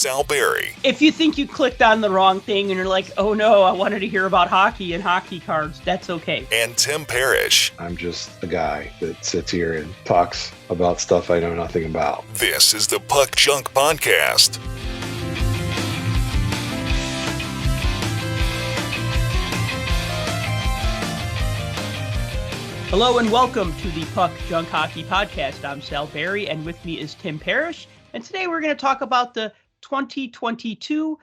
Sal Berry. If you think you clicked on the wrong thing and you're like, oh no, I wanted to hear about hockey and hockey cards, that's okay. And Tim Parish. I'm just a guy that sits here and talks about stuff I know nothing about. This is the Puck Junk Podcast. Hello and welcome to the Puck Junk Hockey Podcast. I'm Sal Berry and with me is Tim Parish. And today we're going to talk about the 2022-23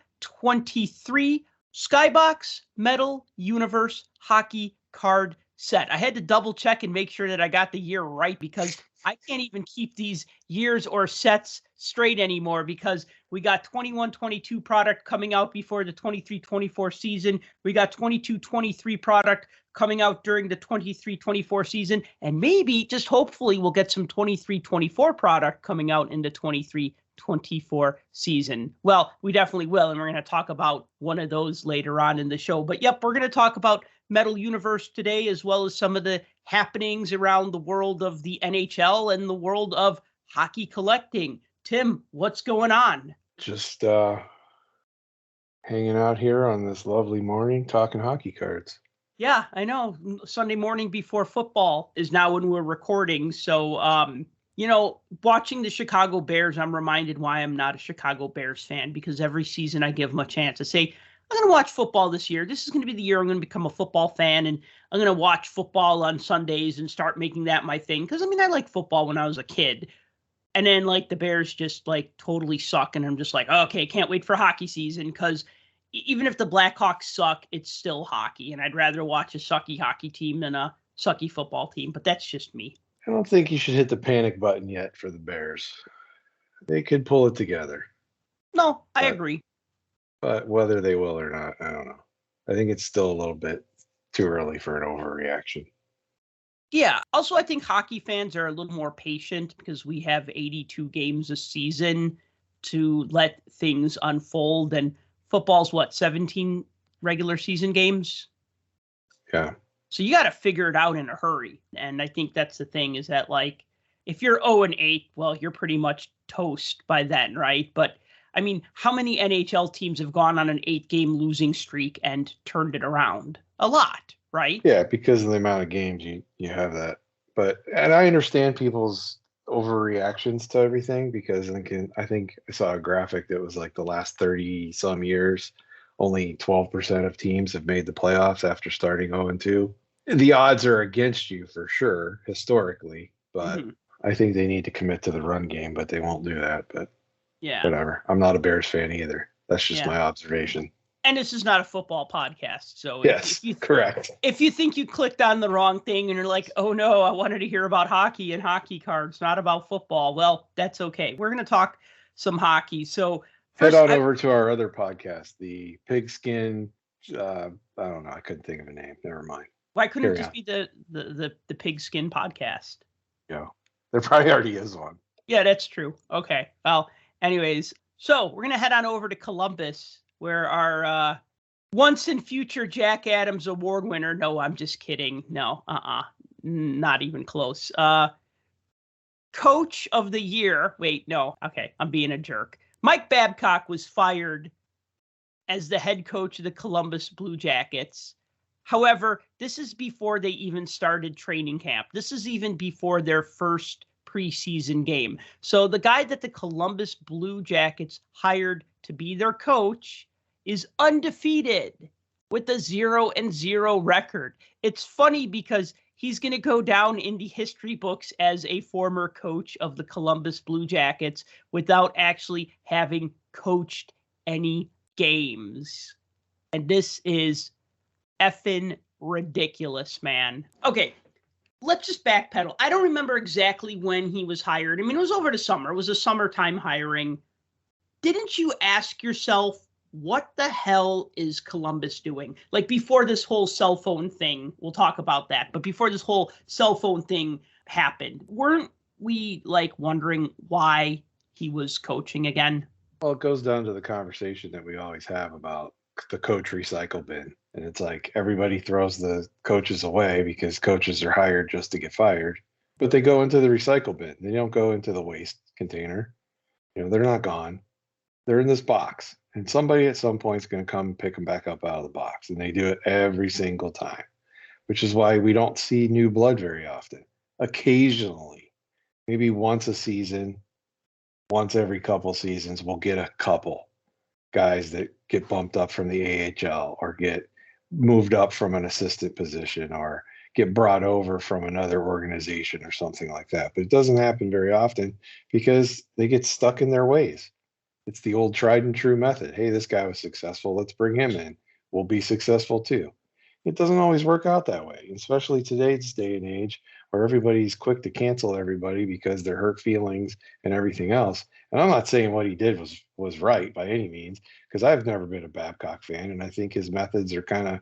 Skybox Metal Universe Hockey card set. I had to double check and make sure that I got the year right because I can't even keep these years or sets straight anymore because we got 21-22 product coming out before the 23-24 season. We got 22-23 product coming out during the 23-24 season. And maybe, just hopefully, we'll get some 23-24 product coming out in the 23-24 season. Well, we definitely will. And we're going to talk about one of those later on in the show. But yep, we're going to talk about Metal Universe today, as well as some of the happenings around the world of the NHL and the world of hockey collecting. Tim, what's going on? Just hanging out here on this lovely morning talking hockey cards. Yeah, I know. Sunday morning before football is now when we're recording. So, watching the Chicago Bears, I'm reminded why I'm not a Chicago Bears fan, because every season I give them a chance to say, I'm going to watch football this year. This is going to be the year I'm going to become a football fan, and I'm going to watch football on Sundays and start making that my thing. Because, I like football when I was a kid. And then, the Bears just, totally suck, and I'm just like, okay, can't wait for hockey season, because even if the Blackhawks suck, it's still hockey, and I'd rather watch a sucky hockey team than a sucky football team, but that's just me. I don't think you should hit the panic button yet for the Bears. They could pull it together. No, I agree. But whether they will or not, I don't know. I think it's still a little bit too early for an overreaction. Yeah. Also, I think hockey fans are a little more patient because we have 82 games a season to let things unfold, and football's 17 regular season games? Yeah. So you got to figure it out in a hurry. And I think that's the thing, is that if you're 0-8, well, you're pretty much toast by then, right? But how many NHL teams have gone on an 8-game losing streak and turned it around? A lot, right? Yeah, because of the amount of games you have that. And I understand people's overreactions to everything, because I think I saw a graphic that was the last 30 some years, only 12% of teams have made the playoffs after starting 0-2. The odds are against you for sure historically, but I think they need to commit to the run game, but they won't do that. But yeah, whatever. I'm not a Bears fan either. That's just my observation. And this is not a football podcast, so yes, correct. If you think you clicked on the wrong thing and you're like, oh no, I wanted to hear about hockey and hockey cards, not about football, well, that's okay. We're going to talk some hockey. So head on over to our other podcast, the Pigskin. I don't know. I couldn't think of a name. Never mind. Why couldn't it just be the Pigskin podcast? Yeah, there probably already is one. Yeah, that's true. Okay. Well, anyways, so we're going to head on over to Columbus, where our once and future Jack Adams Award winner, no, I'm just kidding. No, not even close. Coach of the year. Wait, no. Okay, I'm being a jerk. Mike Babcock was fired as the head coach of the Columbus Blue Jackets. However, this is before they even started training camp. This is even before their first preseason game. So the guy that the Columbus Blue Jackets hired to be their coach is undefeated with a 0-0 record. It's funny because he's going to go down in the history books as a former coach of the Columbus Blue Jackets without actually having coached any games. And this is effing ridiculous, man. Okay, let's just backpedal. I don't remember exactly when he was hired. It was over the summer. It was a summertime hiring. Didn't you ask yourself, what the hell is Columbus doing? Before this whole cell phone thing, we'll talk about that, but before this whole cell phone thing happened, weren't we wondering why he was coaching again? Well, it goes down to the conversation that we always have about the coach recycle bin. And it's everybody throws the coaches away because coaches are hired just to get fired, but they go into the recycle bin. They don't go into the waste container. They're not gone. they're in this box, and somebody at some point is going to come and pick them back up out of the box, and they do it every single time, which is why we don't see new blood very often. Occasionally, maybe once a season, once every couple seasons, we'll get a couple guys that get bumped up from the AHL or get moved up from an assistant position or get brought over from another organization or something like that. But it doesn't happen very often because they get stuck in their ways. It's the old tried and true method. Hey, this guy was successful. Let's bring him in. We'll be successful too. It doesn't always work out that way, especially today's day and age where everybody's quick to cancel everybody because they're hurt feelings and everything else. And I'm not saying what he did was right by any means, because I've never been a Babcock fan, and I think his methods are kind of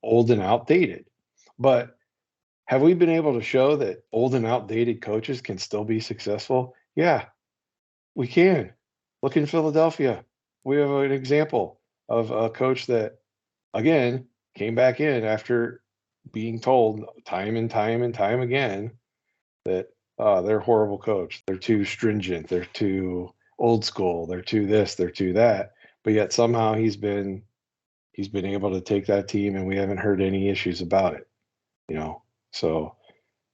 old and outdated. But have we been able to show that old and outdated coaches can still be successful? Yeah, we can. Look in Philadelphia. We have an example of a coach that, again, came back in after being told time and time and time again that they're a horrible coach. They're too stringent. They're too old school. They're too this. They're too that. But yet somehow he's been able to take that team, and we haven't heard any issues about it. So,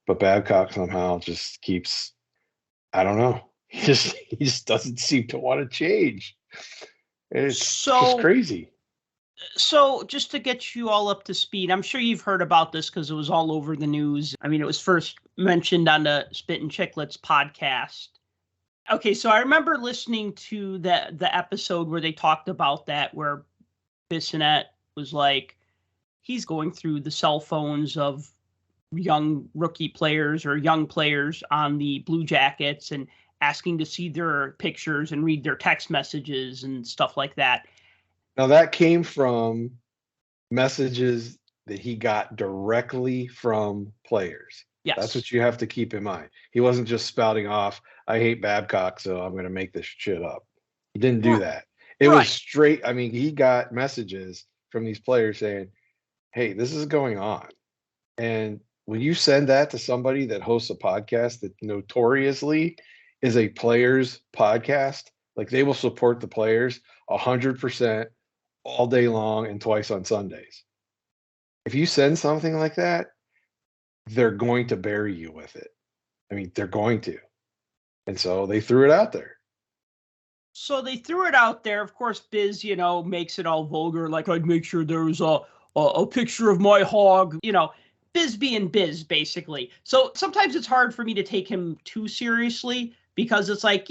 but Babcock somehow just keeps, I don't know. He just doesn't seem to want to change. It's just crazy. So just to get you all up to speed, I'm sure you've heard about this because it was all over the news. I mean, it was first mentioned on the Spit and Chicklets podcast. Okay, so I remember listening to the episode where they talked about that, where Bissonnette was like, he's going through the cell phones of young rookie players or young players on the Blue Jackets and asking to see their pictures and read their text messages and stuff like that. Now, that came from messages that he got directly from players. Yes. That's what you have to keep in mind. He wasn't just spouting off, I hate Babcock, so I'm going to make this shit up. He didn't do that. It was straight. I mean, he got messages from these players saying, hey, this is going on. And when you send that to somebody that hosts a podcast that notoriously is a players podcast, like they will support the players 100% all day long and twice on Sundays. If you send something like that, they're going to bury you with it. I mean, they're going to. And so they threw it out there. So they threw it out there. Of course, Biz, makes it all vulgar. Like, I'd make sure there was a picture of my hog, Biz being Biz, basically. So sometimes it's hard for me to take him too seriously because it's like,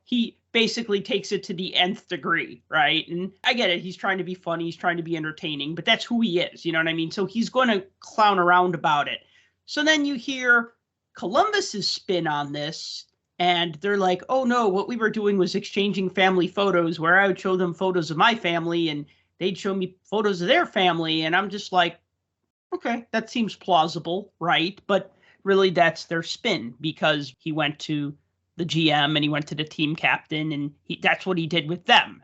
he basically takes it to the nth degree, right? And I get it. He's trying to be funny. He's trying to be entertaining, but that's who he is. You know what I mean? So he's going to clown around about it. So then you hear Columbus's spin on this, and they're like, oh no, what we were doing was exchanging family photos where I would show them photos of my family and they'd show me photos of their family. And I'm just like, okay, that seems plausible, right? But really that's their spin because he went to the GM and he went to the team captain and that's what he did with them,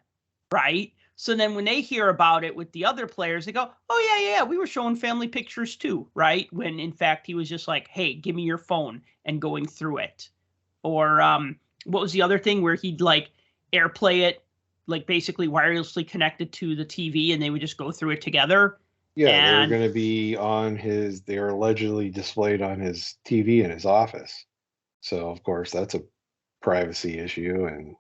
right? So then when they hear about it with the other players, they go, oh, yeah, we were showing family pictures too, right? When in fact he was just like, hey, give me your phone and going through it. Or what was the other thing where he'd like AirPlay it, like basically wirelessly connected to the TV and they would just go through it together? Yeah, they're going to be they're allegedly displayed on his TV in his office. So, of course, that's a privacy issue and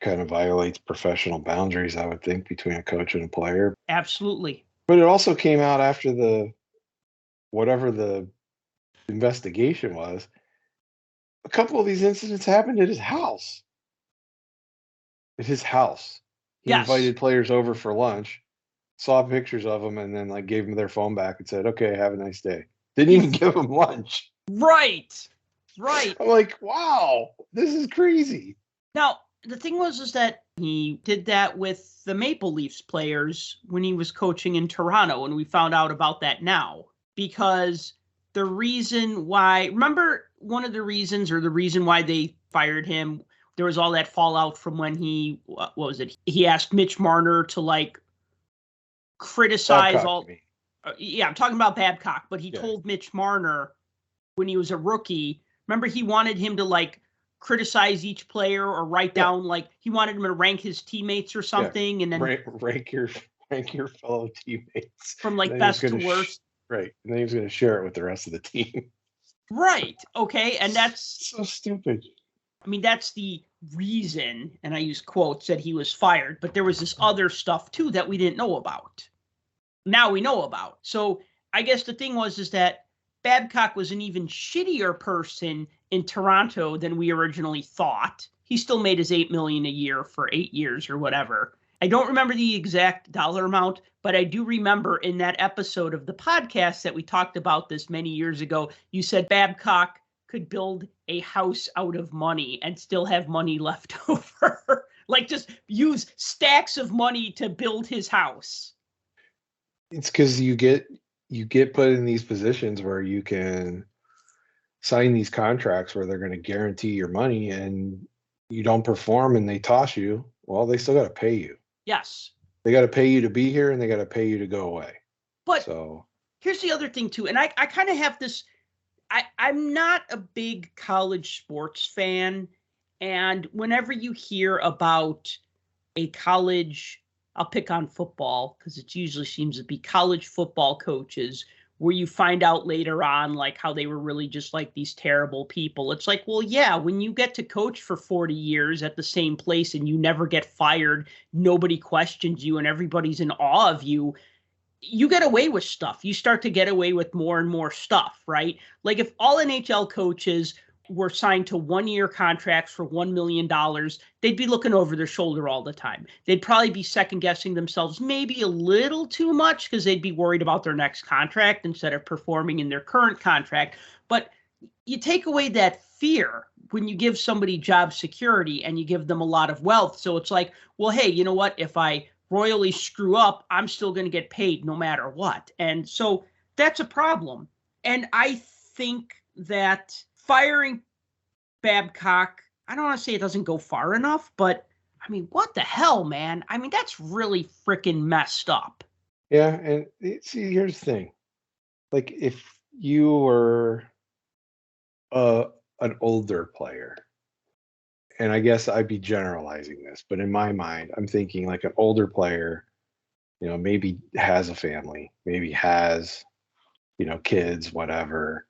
kind of violates professional boundaries, I would think, between a coach and a player. Absolutely. But it also came out after whatever the investigation was. A couple of these incidents happened at his house. At his house. He invited players over for lunch, saw pictures of them, and then like gave them their phone back and said, okay, have a nice day. Didn't even give them lunch. Right. I'm like, wow, this is crazy. Now, the thing is that he did that with the Maple Leafs players when he was coaching in Toronto, and we found out about that now. Because the reason why, remember one of the reasons or the reason why they fired him, there was all that fallout from when he, what was it? He asked Mitch Marner to like criticize Babcock, I'm talking about Babcock, but he told Mitch Marner when he was a rookie, remember he wanted him to like criticize each player or write down, like, he wanted him to rank his teammates or something, and then rank your fellow teammates from like best to worst. Right. And then he was going to share it with the rest of the team. Right. Okay. And that's so stupid. I mean, that's the reason, and I use quotes, that he was fired. But there was this other stuff too that we didn't know about. Now we know about. So I guess the thing is that Babcock was an even shittier person in Toronto than we originally thought. He still made his $8 million a year for 8 years or whatever. I don't remember the exact dollar amount, but I do remember in that episode of the podcast that we talked about this many years ago, you said Babcock could build a house out of money and still have money left over. Like, just use stacks of money to build his house. It's because you get put in these positions where you can sign these contracts where they're going to guarantee your money, and you don't perform and they toss you. Well, they still got to pay you. Yes. They got to pay you to be here, and they got to pay you to go away. But so here's the other thing too, and I kind of have this. I'm not a big college sports fan, and whenever you hear about a college, I'll pick on football because it usually seems to be college football coaches where you find out later on like how they were really just like these terrible people. It's like, well, yeah, when you get to coach for 40 years at the same place and you never get fired, nobody questions you and everybody's in awe of you, you get away with stuff. You start to get away with more and more stuff, right? Like if all NHL coaches were signed to 1-year contracts for $1 million, they'd be looking over their shoulder all the time. They'd probably be second guessing themselves maybe a little too much because they'd be worried about their next contract instead of performing in their current contract. But you take away that fear when you give somebody job security and you give them a lot of wealth. So it's like, well, hey, you know what? If I royally screw up, I'm still going to get paid no matter what. And so that's a problem. And I think that firing Babcock, I don't want to say it doesn't go far enough, but I mean, what the hell, man? I mean, that's really freaking messed up. Yeah, and see, here's the thing. Like, if you were an older player, and I guess I'd be generalizing this, but in my mind, I'm thinking like an older player, you know, maybe has a family, maybe has, you know, kids, whatever,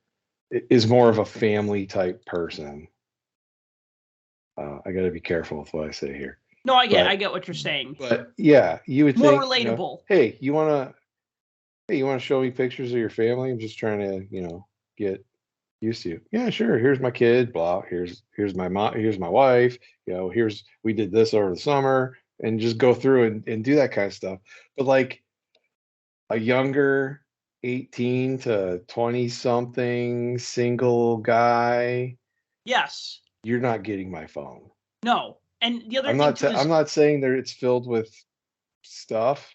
is more of a family type person. I got to be careful with what I say here. No, I get what you're saying. But yeah, you would more think, relatable. You know, hey, you want to show me pictures of your family? I'm just trying to, you know, get used to you. Yeah, sure. Here's my kid. Blah. Here's my mom. Here's my wife. You know, we did this over the summer, and just go through and do that kind of stuff. But like a younger 18 to 20 something single guy. Yes. You're not getting my phone. No. And the other I'm thing not saying that it's filled with stuff,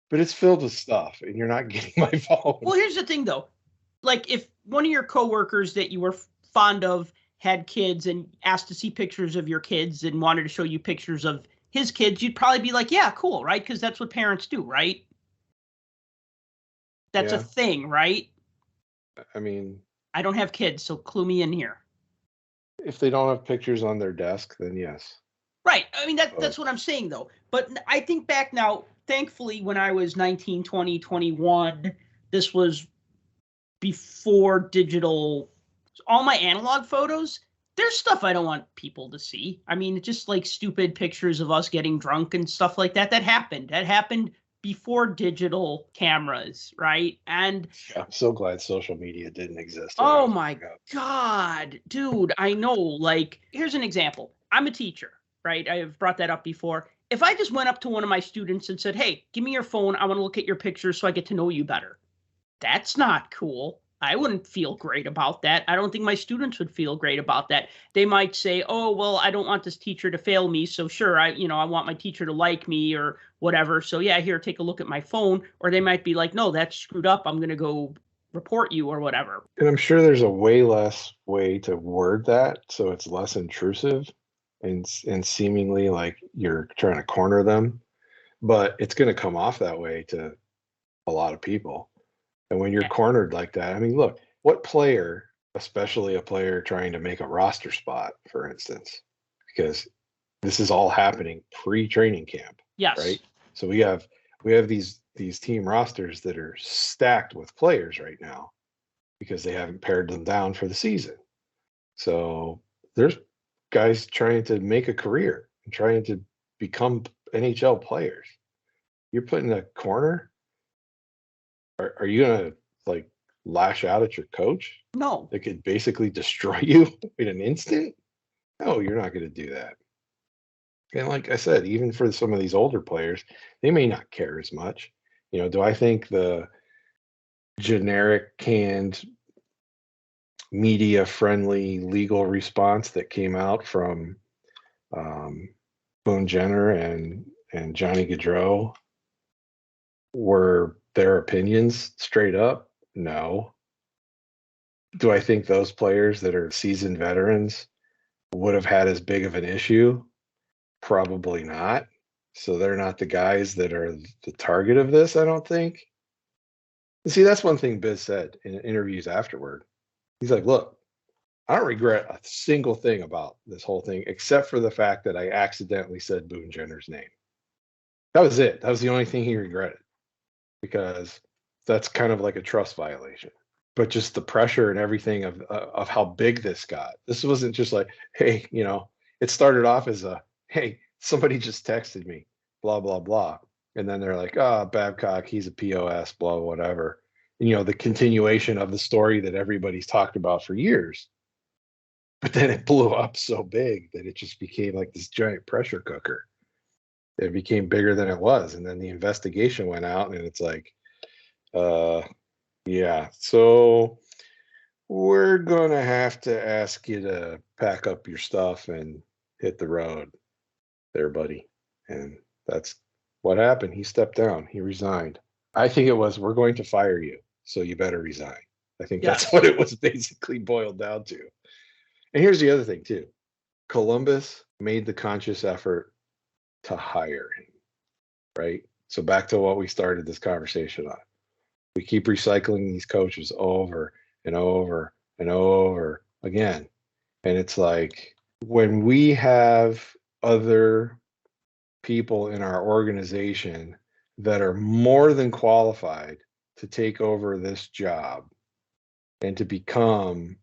but it's filled with stuff, and you're not getting my phone. Well, here's the thing though. Like if one of your coworkers that you were fond of had kids and asked to see pictures of your kids and wanted to show you pictures of his kids, you'd probably be like, yeah, cool, right? Because that's what parents do, right? That's a thing, right? I mean, I don't have kids, so clue me in here. If they don't have pictures on their desk, then yes. Right. I mean, that's what I'm saying, though. But I think back now, thankfully, when I was 19, 20, 21, this was before digital. All my analog photos, there's stuff I don't want people to see. I mean, it's just like stupid pictures of us getting drunk and stuff like that. That happened before digital cameras, right? And I'm so glad social media didn't exist. Oh my God, dude, I know. Like, here's an example. I'm a teacher, right? I've brought that up before. If I just went up to one of my students and said, hey, give me your phone, I want to look at your pictures so I get to know you better. That's not cool. I wouldn't feel great about that. I don't think my students would feel great about that. They might say, oh, well, I don't want this teacher to fail me. So sure, I want my teacher to like me or whatever. So yeah, here, take a look at my phone. Or they might be like, no, that's screwed up. I'm going to go report you or whatever. And I'm sure there's a way less way to word that so it's less intrusive and seemingly like you're trying to corner them. But it's going to come off that way to a lot of people. And when you're cornered like that, I mean, look, what player especially a player trying to make a roster spot, for instance, because this is all happening pre-training camp, Yes. right? So we have these team rosters that are stacked with players right now because they haven't pared them down for the season. So there's guys trying to make a career and trying to become NHL players. You're put in a corner. Are you gonna like lash out at your coach No. that could basically destroy you in an instant? No, you're not going to do that. And like I said, even for some of these older players, they may not care as much. Do I think the generic canned media friendly legal response that came out from Boone Jenner and Johnny Gaudreau were their opinions straight up? No. Do I think those players that are seasoned veterans would have had as big of an issue? Probably not. So they're not the guys that are the target of this, I don't think. And see, that's one thing Biz said in interviews afterward. He's like, look, I don't regret a single thing about this whole thing, except for the fact that I accidentally said Boone Jenner's name. That was it. That was the only thing he regretted, because that's kind of like a trust violation. But just the pressure and everything of how big this got. This wasn't just like, hey, it started off as a, hey, somebody just texted me, blah, blah, blah. And then they're like, Babcock, he's a POS, blah, whatever. And, the continuation of the story that everybody's talked about for years. But then it blew up so big that it just became like this giant pressure cooker. It became bigger than it was. And then the investigation went out and it's like, yeah, so we're going to have to ask you to pack up your stuff and hit the road there, buddy. And that's what happened. He stepped down. He resigned. I think it was, we're going to fire you, so you better resign. I think that's what it was basically boiled down to. And here's the other thing, too. Columbus made the conscious effort to hire him, right? So back to what we started this conversation on. We keep recycling these coaches over and over and over again. And it's like, when we have other people in our organization that are more than qualified to take over this job and to become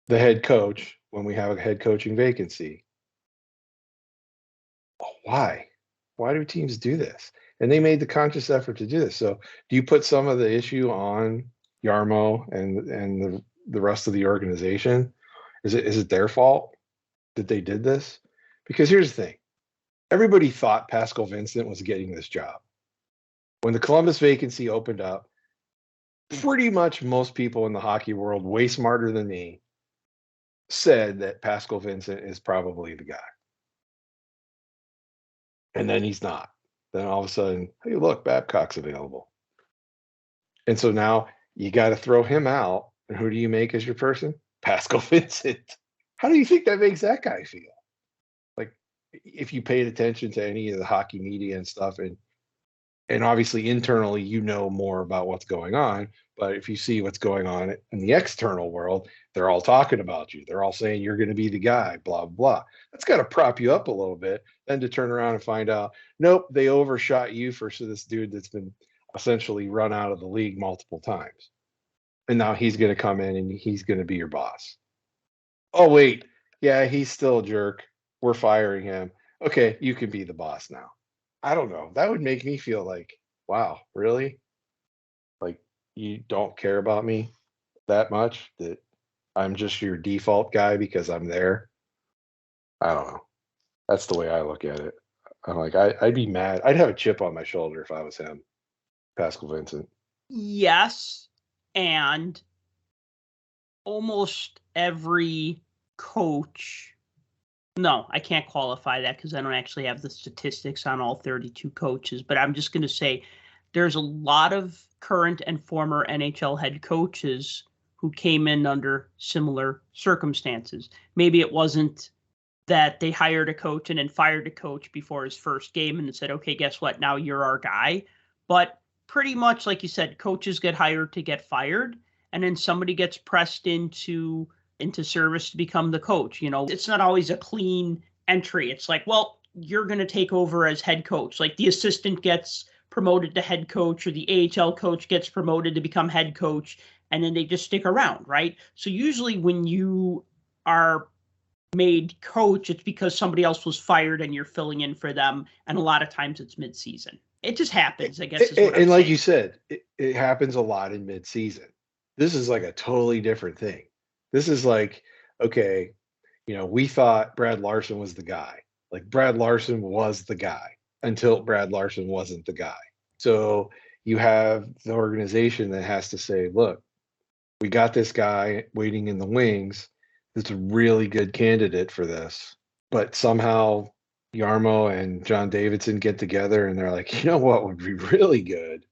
the head coach when we have a head coaching vacancy, why do teams do this? And they made the conscious effort to do this. So do you put some of the issue on Yarmo and the rest of the organization? Is it their fault that they did this? Because here's the thing. Everybody thought Pascal Vincent was getting this job. When the Columbus vacancy opened up, pretty much most people in the hockey world, way smarter than me, said that Pascal Vincent is probably the guy. And then he's not. Then all of a sudden, hey, look, Babcock's available. And so now you got to throw him out. And who do you make as your person? Pascal Vincent. How do you think that makes that guy feel? Like, if you paid attention to any of the hockey media and stuff, and obviously internally, more about what's going on. But if you see what's going on in the external world, they're all talking about you. They're all saying you're going to be the guy, blah, blah. That's got to prop you up a little bit. Then to turn around and find out, nope, they overshot you for this dude that's been essentially run out of the league multiple times. And now he's going to come in and he's going to be your boss. Oh, wait. Yeah, he's still a jerk. We're firing him. Okay, you can be the boss now. I don't know. That would make me feel like, wow, really? Like, you don't care about me that much, that I'm just your default guy because I'm there? I don't know. That's the way I look at it. I'm like, I'd be mad. I'd have a chip on my shoulder if I was him, Pascal Vincent. Yes, and almost every coach. No, I can't qualify that because I don't actually have the statistics on all 32 coaches. But I'm just going to say there's a lot of current and former NHL head coaches who came in under similar circumstances. Maybe it wasn't that they hired a coach and then fired a coach before his first game and said, okay, guess what? Now you're our guy. But pretty much, like you said, coaches get hired to get fired. And then somebody gets pressed into into service to become the coach. It's not always a clean entry. It's like, well, you're going to take over as head coach. Like the assistant gets promoted to head coach, or the AHL coach gets promoted to become head coach, and then they just stick around, right? So usually when you are made coach, it's because somebody else was fired and you're filling in for them. And a lot of times it's mid-season. It just happens, I guess. Is what and like saying. you said, it happens a lot in mid-season. This is like a totally different thing. This is like, okay, we thought Brad Larson was the guy. Like Brad Larson was the guy until Brad Larson wasn't the guy. So you have the organization that has to say, look, we got this guy waiting in the wings that's a really good candidate for this. But somehow Yarmo and John Davidson get together and they're like, you know what would be really good?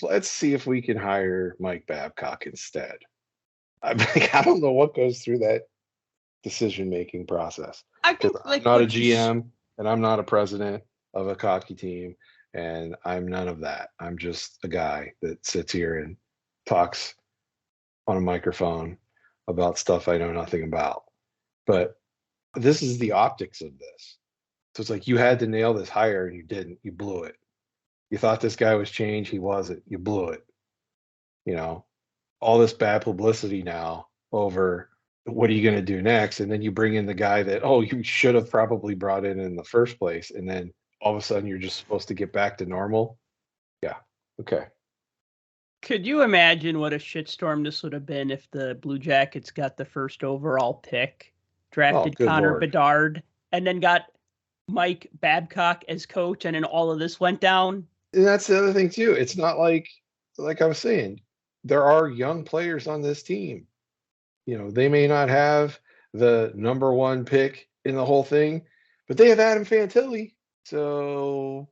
Let's see if we can hire Mike Babcock instead. I'm like, I don't know what goes through that decision-making process. I think I'm not a GM and I'm not a president of a hockey team, and I'm none of that. I'm just a guy that sits here and talks on a microphone about stuff I know nothing about. But this is the optics of this. So it's like you had to nail this hire and you didn't. You blew it. You thought this guy was changed. He wasn't. You blew it. All this bad publicity now over what are you going to do next? And then you bring in the guy that, you should have probably brought in the first place. And then all of a sudden you're just supposed to get back to normal. Yeah. Okay. Could you imagine what a shitstorm this would have been if the Blue Jackets got the first overall pick, drafted Connor Bedard, and then got Mike Babcock as coach, and then all of this went down? And that's the other thing too. It's not like I was saying, there are young players on this team. They may not have the number one pick in the whole thing, but they have Adam Fantilli. So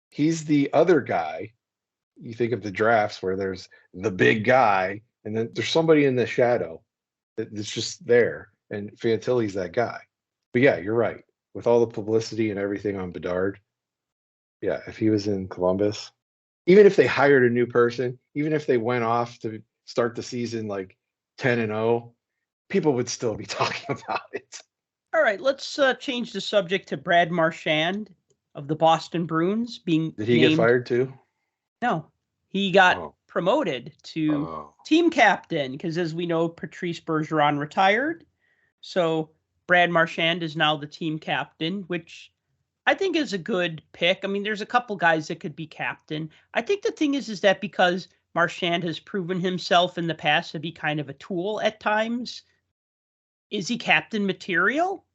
he's the other guy. You think of the drafts where there's the big guy, and then there's somebody in the shadow that's just there, and Fantilli's that guy. But yeah, you're right. With all the publicity and everything on Bedard, yeah, if he was in Columbus, even if they hired a new person, even if they went off to start the season like 10-0, people would still be talking about it. All right, let's change the subject to Brad Marchand of the Boston Bruins being Did he get fired too? No, he got promoted to team captain because, as we know, Patrice Bergeron retired. So Brad Marchand is now the team captain, which I think is a good pick. I mean, there's a couple guys that could be captain. I think the thing is that because Marchand has proven himself in the past to be kind of a tool at times, is he captain material?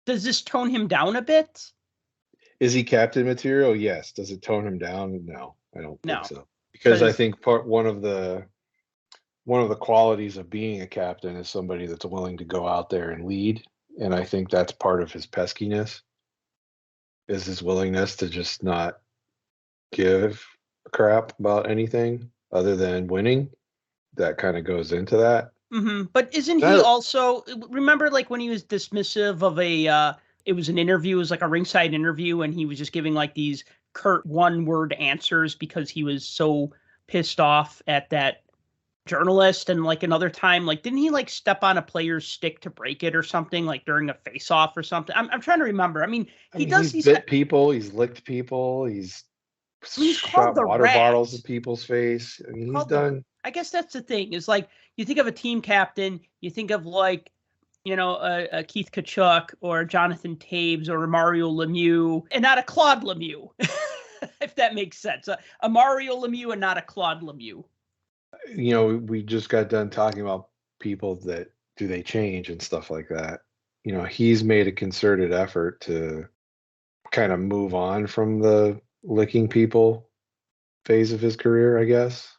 Does this tone him down a bit? Is he captain material? Yes. Does it tone him down? No, I don't think so. Because I think one of the qualities of being a captain is somebody that's willing to go out there and lead. And I think that's part of his peskiness, is his willingness to just not give a crap about anything other than winning. That kind of goes into that. Mm-hmm. But isn't he also, remember like when he was dismissive of it was an interview, it was like a ringside interview, and he was just giving like these curt one-word answers because he was so pissed off at that journalist. And like another time, like didn't he like step on a player's stick to break it or something, like during a face-off or something? I'm trying to remember. I mean, he's bit people, he's licked people, he's shot water bottles in people's face. I mean, he's done. I guess that's the thing, is like you think of a team captain, you think of like, a Keith Tkachuk or Jonathan Taves or a Mario Lemieux, and not a Claude Lemieux, if that makes sense. A Mario Lemieux and not a Claude Lemieux. We just got done talking about people that do they change and stuff like that. He's made a concerted effort to kind of move on from the licking people phase of his career, I guess.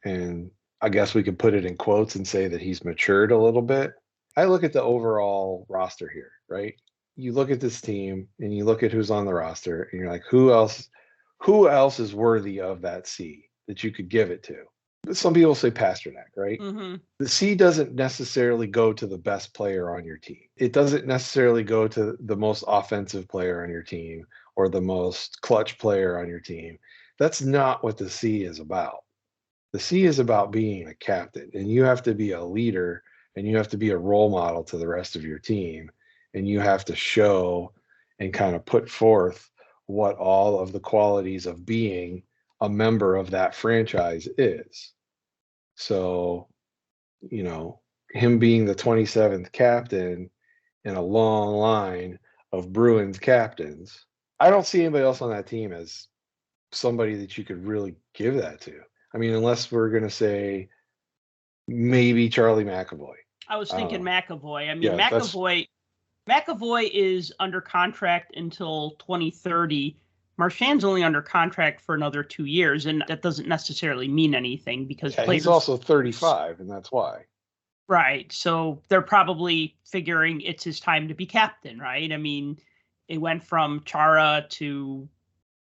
And I guess we could put it in quotes and say that he's matured a little bit. I look at the overall roster here, right? You look at this team and you look at who's on the roster and you're like, who else is worthy of that C that you could give it to? But some people say Pasternak, right? Mm-hmm. The C doesn't necessarily go to the best player on your team. It doesn't necessarily go to the most offensive player on your team or the most clutch player on your team. That's not what the C is about. The C is about being a captain, and you have to be a leader and you have to be a role model to the rest of your team, and you have to show and kind of put forth what all of the qualities of being a member of that franchise is. So, him being the 27th captain in a long line of Bruins captains, I don't see anybody else on that team as somebody that you could really give that to. I mean, unless we're going to say maybe Charlie McAvoy. I was thinking McAvoy. I mean, Yeah, McAvoy is under contract until 2030. Marchand's only under contract for another 2 years, and that doesn't necessarily mean anything because he's also 35, and that's why. Right. So they're probably figuring it's his time to be captain, right? I mean, it went from Chara to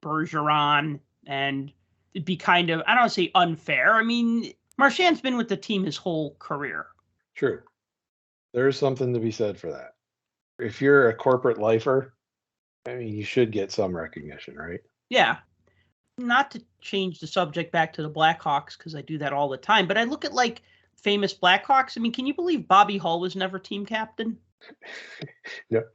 Bergeron, and it'd be kind of, I don't want to say unfair. I mean, Marchand's been with the team his whole career. True. There's something to be said for that. If you're a corporate lifer, I mean, you should get some recognition, right? Yeah. Not to change the subject back to the Blackhawks, because I do that all the time, but I look at like famous Blackhawks. I mean, can you believe Bobby Hull was never team captain?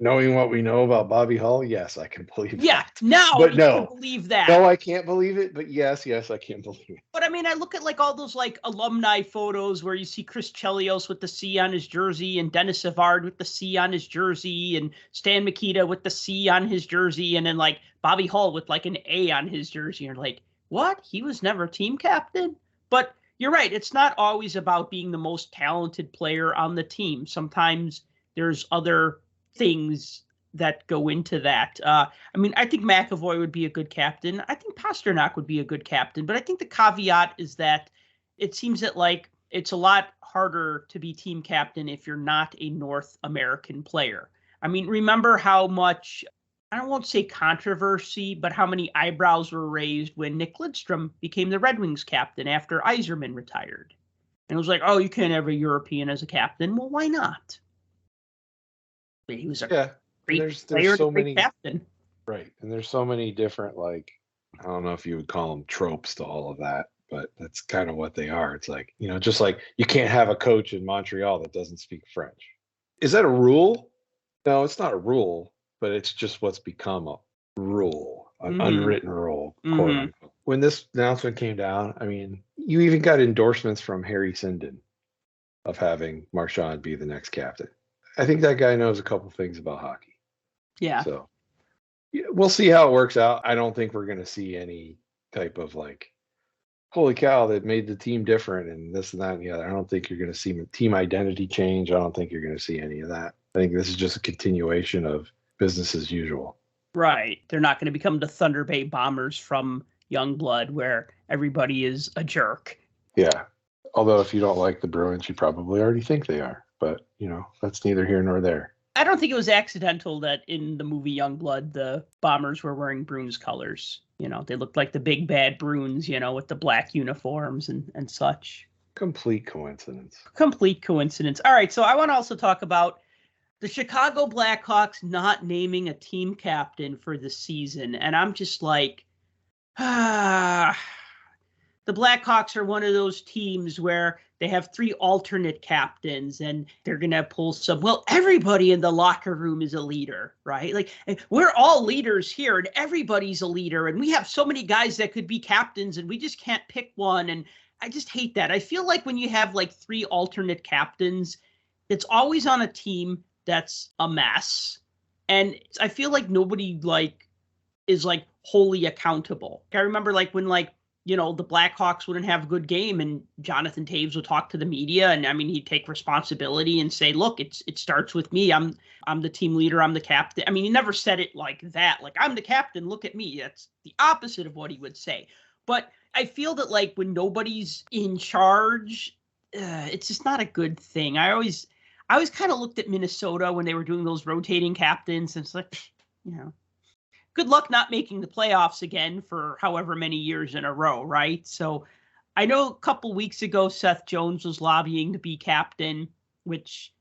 Knowing what we know about Bobby Hull, yes, I can believe Yeah, that. now But you no. can believe that. No, I can't believe it, but yes, I can't believe it. But I mean, I look at like all those like alumni photos where you see Chris Chelios with the C on his jersey and Dennis Savard with the C on his jersey and Stan Mikita with the C on his jersey and then like Bobby Hull with like an A on his jersey. You're like, what? He was never team captain? But you're right. It's not always about being the most talented player on the team. Sometimes there's other things that go into that. I mean, I think McAvoy would be a good captain. I think Pasternak would be a good captain. But I think the caveat is that it seems that like it's a lot harder to be team captain if you're not a North American player. I mean, remember how much, I won't say controversy, but how many eyebrows were raised when Nick Lidstrom became the Red Wings captain after Yzerman retired. And it was like, oh, you can't have a European as a captain. Well, why not? He was a great player, so great many captain. Right. And there's so many different, like, I don't know if you would call them tropes to all of that, but that's kind of what they are. It's like, just like you can't have a coach in Montreal that doesn't speak French. Is that a rule? No, it's not a rule, but it's just what's become a rule, an unwritten rule, quote unquote. When this announcement came down, I mean, you even got endorsements from Harry Sinden of having Marchand be the next captain. I think that guy knows a couple things about hockey. Yeah. So we'll see how it works out. I don't think we're going to see any type of like, holy cow, that made the team different and this and that and the other. I don't think you're going to see team identity change. I don't think you're going to see any of that. I think this is just a continuation of business as usual. Right. They're not going to become the Thunder Bay Bombers from Youngblood where everybody is a jerk. Yeah. Although if you don't like the Bruins, you probably already think they are. But, that's neither here nor there. I don't think it was accidental that in the movie Youngblood, the Bombers were wearing Bruins colors. They looked like the big bad Bruins, with the black uniforms and such. Complete coincidence. Complete coincidence. All right, so I want to also talk about the Chicago Blackhawks not naming a team captain for the season. And I'm just like, the Blackhawks are one of those teams where they have 3 alternate captains and they're going to pull some, well, everybody in the locker room is a leader, right? Like we're all leaders here and everybody's a leader. And we have so many guys that could be captains and we just can't pick one. And I just hate that. I feel like when you have like 3 alternate captains, it's always on a team that's a mess. And I feel like nobody is wholly accountable. I remember when the Blackhawks wouldn't have a good game and Jonathan Toews would talk to the media and he'd take responsibility and say, look, it starts with me. I'm the team leader. I'm the captain. I mean, he never said it like that. Like, I'm the captain. Look at me. That's the opposite of what he would say. But I feel that when nobody's in charge, it's just not a good thing. I always kind of looked at Minnesota when they were doing those rotating captains and it's like, good luck not making the playoffs again for however many years in a row, right? So I know a couple weeks ago, Seth Jones was lobbying to be captain, which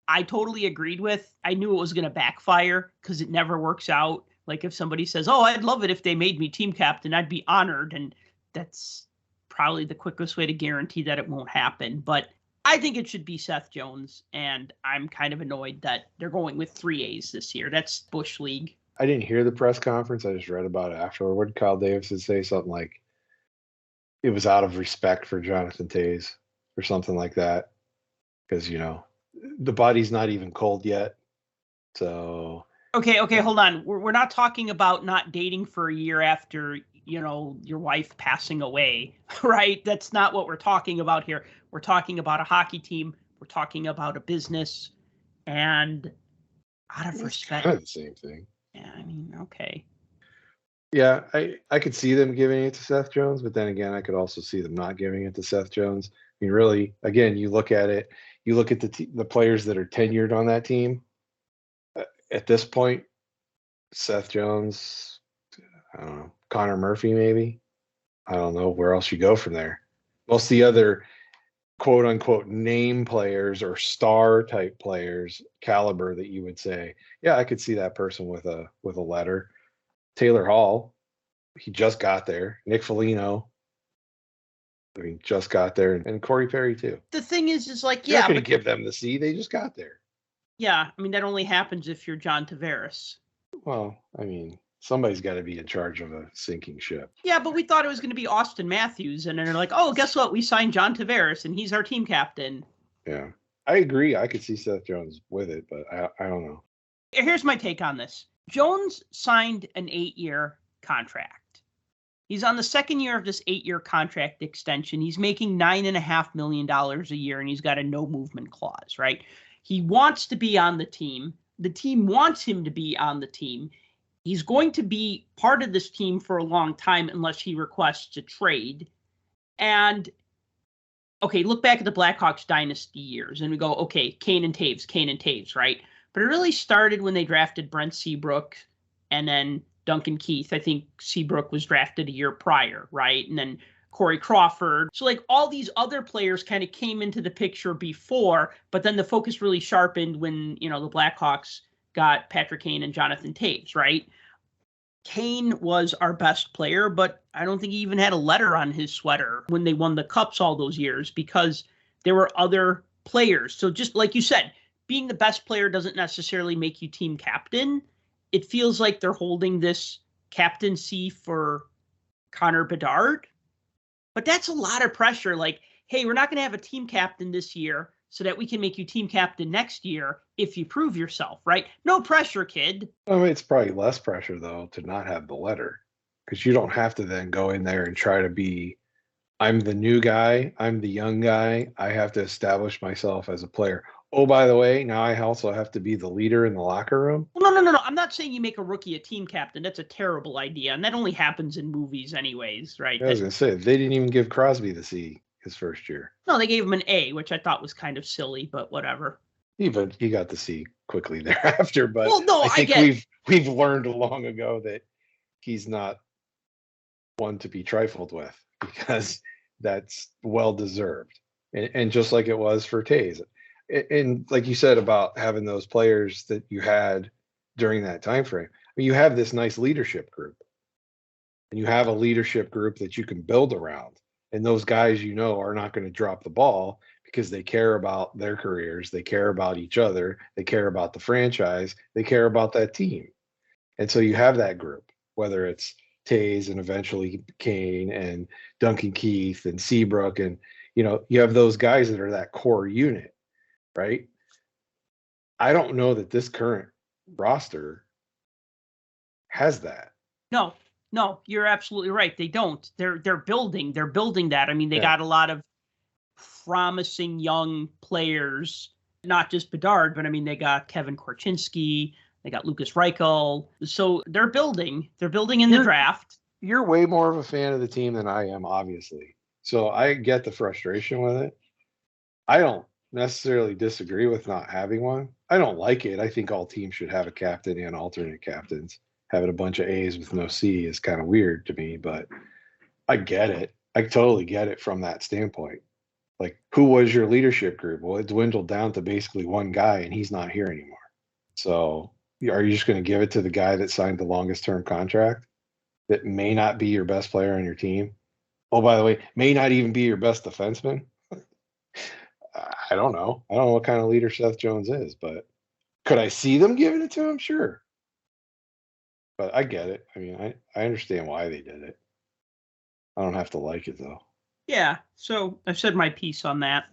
I totally agreed with. I knew it was going to backfire because it never works out. Like if somebody says, oh, I'd love it if they made me team captain, I'd be honored. And that's probably the quickest way to guarantee that it won't happen. But I think it should be Seth Jones, and I'm kind of annoyed that they're going with 3 A's this year. That's Bush League. I didn't hear the press conference. I just read about it afterward. What did Kyle Davis say? Something like it was out of respect for Jonathan Toews or something like that. Because, the body's not even cold yet. So. Okay, hold on. We're not talking about not dating for a year after, your wife passing away, right? That's not what we're talking about here. We're talking about a hockey team. We're talking about a business. And out of respect. Kind of the same thing. Yeah, I mean, okay. Yeah, I could see them giving it to Seth Jones, but then again, I could also see them not giving it to Seth Jones. I mean, really, again, you look at it, you look at the players that are tenured on that team. At this point, Seth Jones, I don't know, Connor Murphy maybe. I don't know where else you go from there. Most of the other quote unquote name players or star type players caliber that you would say, yeah, I could see that person with a letter. Taylor Hall, he just got there. Nick Foligno, just got there, and Corey Perry too. The thing is like, You're not going to give them the C. They just got there. Yeah, I mean, that only happens if you're John Tavares. Well, I mean, somebody's got to be in charge of a sinking ship. Yeah, but we thought it was going to be Austin Matthews, and then they're like, oh, guess what? We signed John Tavares, and he's our team captain. Yeah, I agree. I could see Seth Jones with it, but I don't know. Here's my take on this. Jones signed an 8-year contract. He's on the second year of this 8-year contract extension. He's making $9.5 million a year, and he's got a no movement clause, right? He wants to be on the team. The team wants him to be on the team. He's going to be part of this team for a long time unless he requests a trade. And, okay, look back at the Blackhawks dynasty years, and we go, okay, Kane and Taves, right? But it really started when they drafted Brent Seabrook and then Duncan Keith. I think Seabrook was drafted a year prior, right? And then Corey Crawford. So like all these other players kind of came into the picture before, but then the focus really sharpened when, the Blackhawks got Patrick Kane and Jonathan Toews, right? Kane was our best player, but I don't think he even had a letter on his sweater when they won the cups all those years because there were other players. So just like you said, being the best player doesn't necessarily make you team captain. It feels like they're holding this captaincy for Connor Bedard. But that's a lot of pressure. Like, hey, we're not going to have a team captain this year so that we can make you team captain next year if you prove yourself, right? No pressure, kid. I mean, it's probably less pressure, though, to not have the letter. Because you don't have to then go in there and try to be, I'm the new guy, I'm the young guy, I have to establish myself as a player. Oh, by the way, now I also have to be the leader in the locker room? Well, no. I'm not saying you make a rookie a team captain. That's a terrible idea. And that only happens in movies anyways, right? I was going to say, they didn't even give Crosby the C his first year. No, they gave him an A, which I thought was kind of silly, but whatever. He got the C quickly thereafter. But well, no, I think we've learned long ago that he's not one to be trifled with because that's well-deserved. And just like it was for Toews. And like you said about having those players that you had during that time frame, I mean, you have this nice leadership group, and you have a leadership group that you can build around. And those guys, are not going to drop the ball because they care about their careers, they care about each other, they care about the franchise, they care about that team. And so you have that group, whether it's Toews and eventually Kane and Duncan Keith and Seabrook, and you have those guys that are that core unit. Right? I don't know that this current roster has that. No, you're absolutely right. They don't. They're building that. I mean, they got a lot of promising young players, not just Bedard, but I mean, they got Kevin Korchinski, they got Lucas Reichel. So they're building in the draft. You're way more of a fan of the team than I am, obviously. So I get the frustration with it. I don't necessarily disagree with not having one. I don't like it. I think all teams should have a captain and alternate captains. Having a bunch of A's with no C is kind of weird to me, but I get it. I totally get it from that standpoint. Like, who was your leadership group? Well, it dwindled down to basically one guy, and he's not here anymore. So are you just going to give it to the guy that signed the longest term contract that may not be your best player on your team? Oh, by the way, may not even be your best defenseman? I don't know. I don't know what kind of leader Seth Jones is, but could I see them giving it to him? Sure. But I get it. I mean, I understand why they did it. I don't have to like it, though. Yeah, so I've said my piece on that.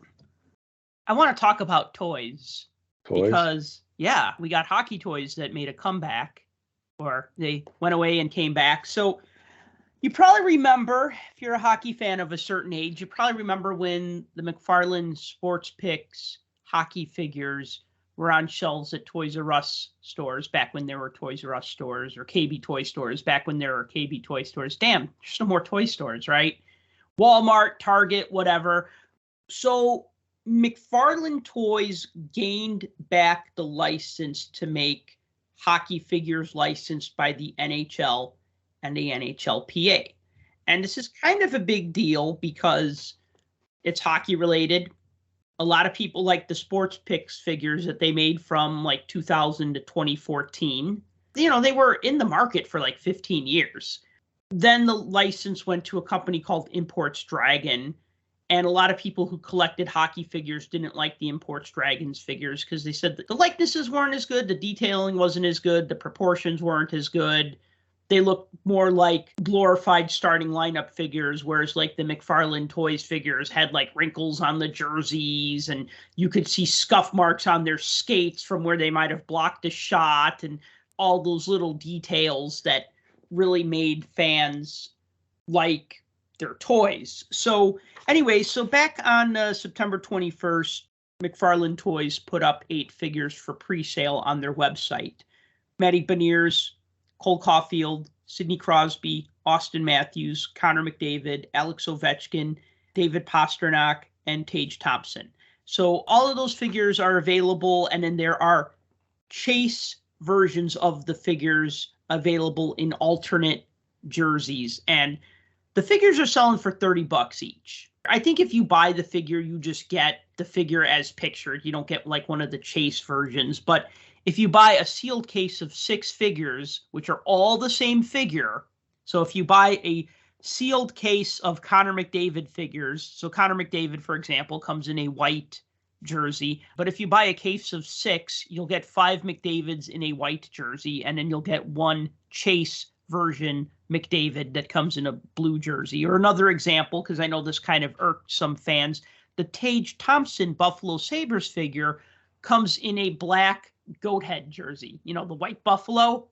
I want to talk about toys. Toys? Because, yeah, we got hockey toys that made a comeback, or they went away and came back. So you probably remember, if you're a hockey fan of a certain age, you probably remember when the McFarlane SportsPicks hockey figures were on shelves at Toys R Us stores back when there were Toys R Us stores, or KB Toy stores back when there were KB Toy stores. Damn, there's no more toy stores, right? Walmart, Target, whatever. So McFarlane Toys gained back the license to make hockey figures licensed by the NHL and the NHLPA. And this is kind of a big deal because it's hockey related. A lot of people like the SportsPicks figures that they made from like 2000 to 2014. You know, they were in the market for like 15 years. Then the license went to a company called Imports Dragon. And a lot of people who collected hockey figures didn't like the Imports Dragons figures because they said that the likenesses weren't as good, the detailing wasn't as good, the proportions weren't as good. They looked more like glorified starting lineup figures, whereas like the McFarlane Toys figures had like wrinkles on the jerseys, and you could see scuff marks on their skates from where they might have blocked a shot, and all those little details that really made fans like their toys. So anyway, so back on September 21st, McFarlane Toys put up 8 figures for pre-sale on their website. Matty Beniers, Cole Caulfield, Sidney Crosby, Austin Matthews, Connor McDavid, Alex Ovechkin, David Pastrnak, and Tage Thompson. So all of those figures are available, and then there are chase versions of the figures available in alternate jerseys, and the figures are selling for $30 each. I think if you buy the figure, you just get the figure as pictured. You don't get like one of the chase versions. But if you buy a sealed case of 6 figures, which are all the same figure, so if you buy a sealed case of Connor McDavid figures, so Connor McDavid, for example, comes in a white jersey, but if you buy a case of 6, you'll get 5 McDavids in a white jersey, and then you'll get 1 chase version McDavid that comes in a blue jersey. Or another example, because I know this kind of irked some fans, the Tage Thompson Buffalo Sabres figure comes in a black goat head jersey, you know, the white buffalo.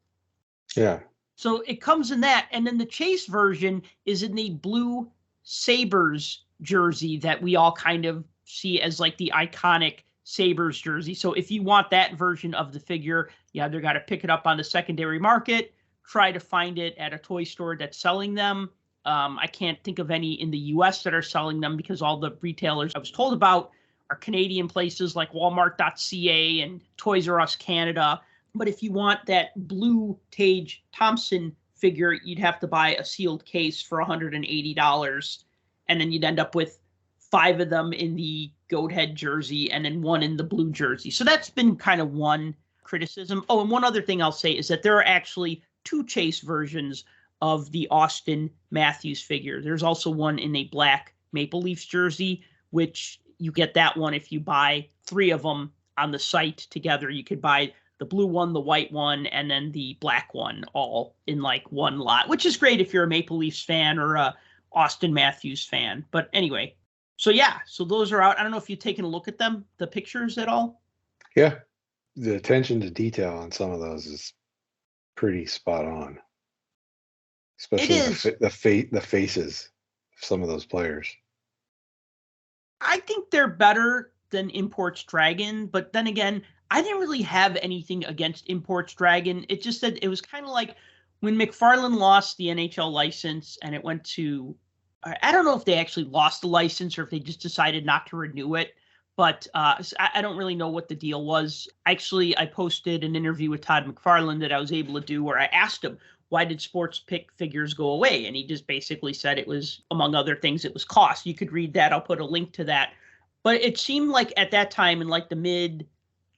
Yeah. So it comes in that, and then the chase version is in the blue Sabres jersey that we all kind of see as like the iconic Sabres jersey. So if you want that version of the figure, you either got to pick it up on the secondary market, try to find it at a toy store that's selling them. I can't think of any in the US that are selling them because all the retailers I was told about are Canadian places like Walmart.ca and Toys R Us Canada. But if you want that blue Tage Thompson figure, you'd have to buy a sealed case for $180. And then you'd end up with 5 of them in the goat head jersey and then 1 in the blue jersey. So that's been kind of one criticism. Oh, and one other thing I'll say is that there are actually 2 chase versions of the Austin Matthews figure. There's also one in a black Maple Leafs jersey, which you get that one if you buy 3 of them on the site together. You could buy the blue one, the white one, and then the black one all in like one lot, which is great if you're a Maple Leafs fan or a Austin Matthews fan. But anyway, so yeah, so those are out. I don't know if you've taken a look at them, the pictures at all. Yeah. The attention to detail on some of those is pretty spot on. Especially the faces of some of those players. I think they're better than Imports Dragon, but then again, I didn't really have anything against Imports Dragon. It just that it was kind of like when McFarlane lost the NHL license and it went to, I don't know if they actually lost the license or if they just decided not to renew it, but I don't really know what the deal was. Actually, I posted an interview with Todd McFarlane that I was able to do where I asked him, why did SportsPick figures go away? And he just basically said it was, among other things, it was cost. You could read that. I'll put a link to that. But it seemed like at that time in like the mid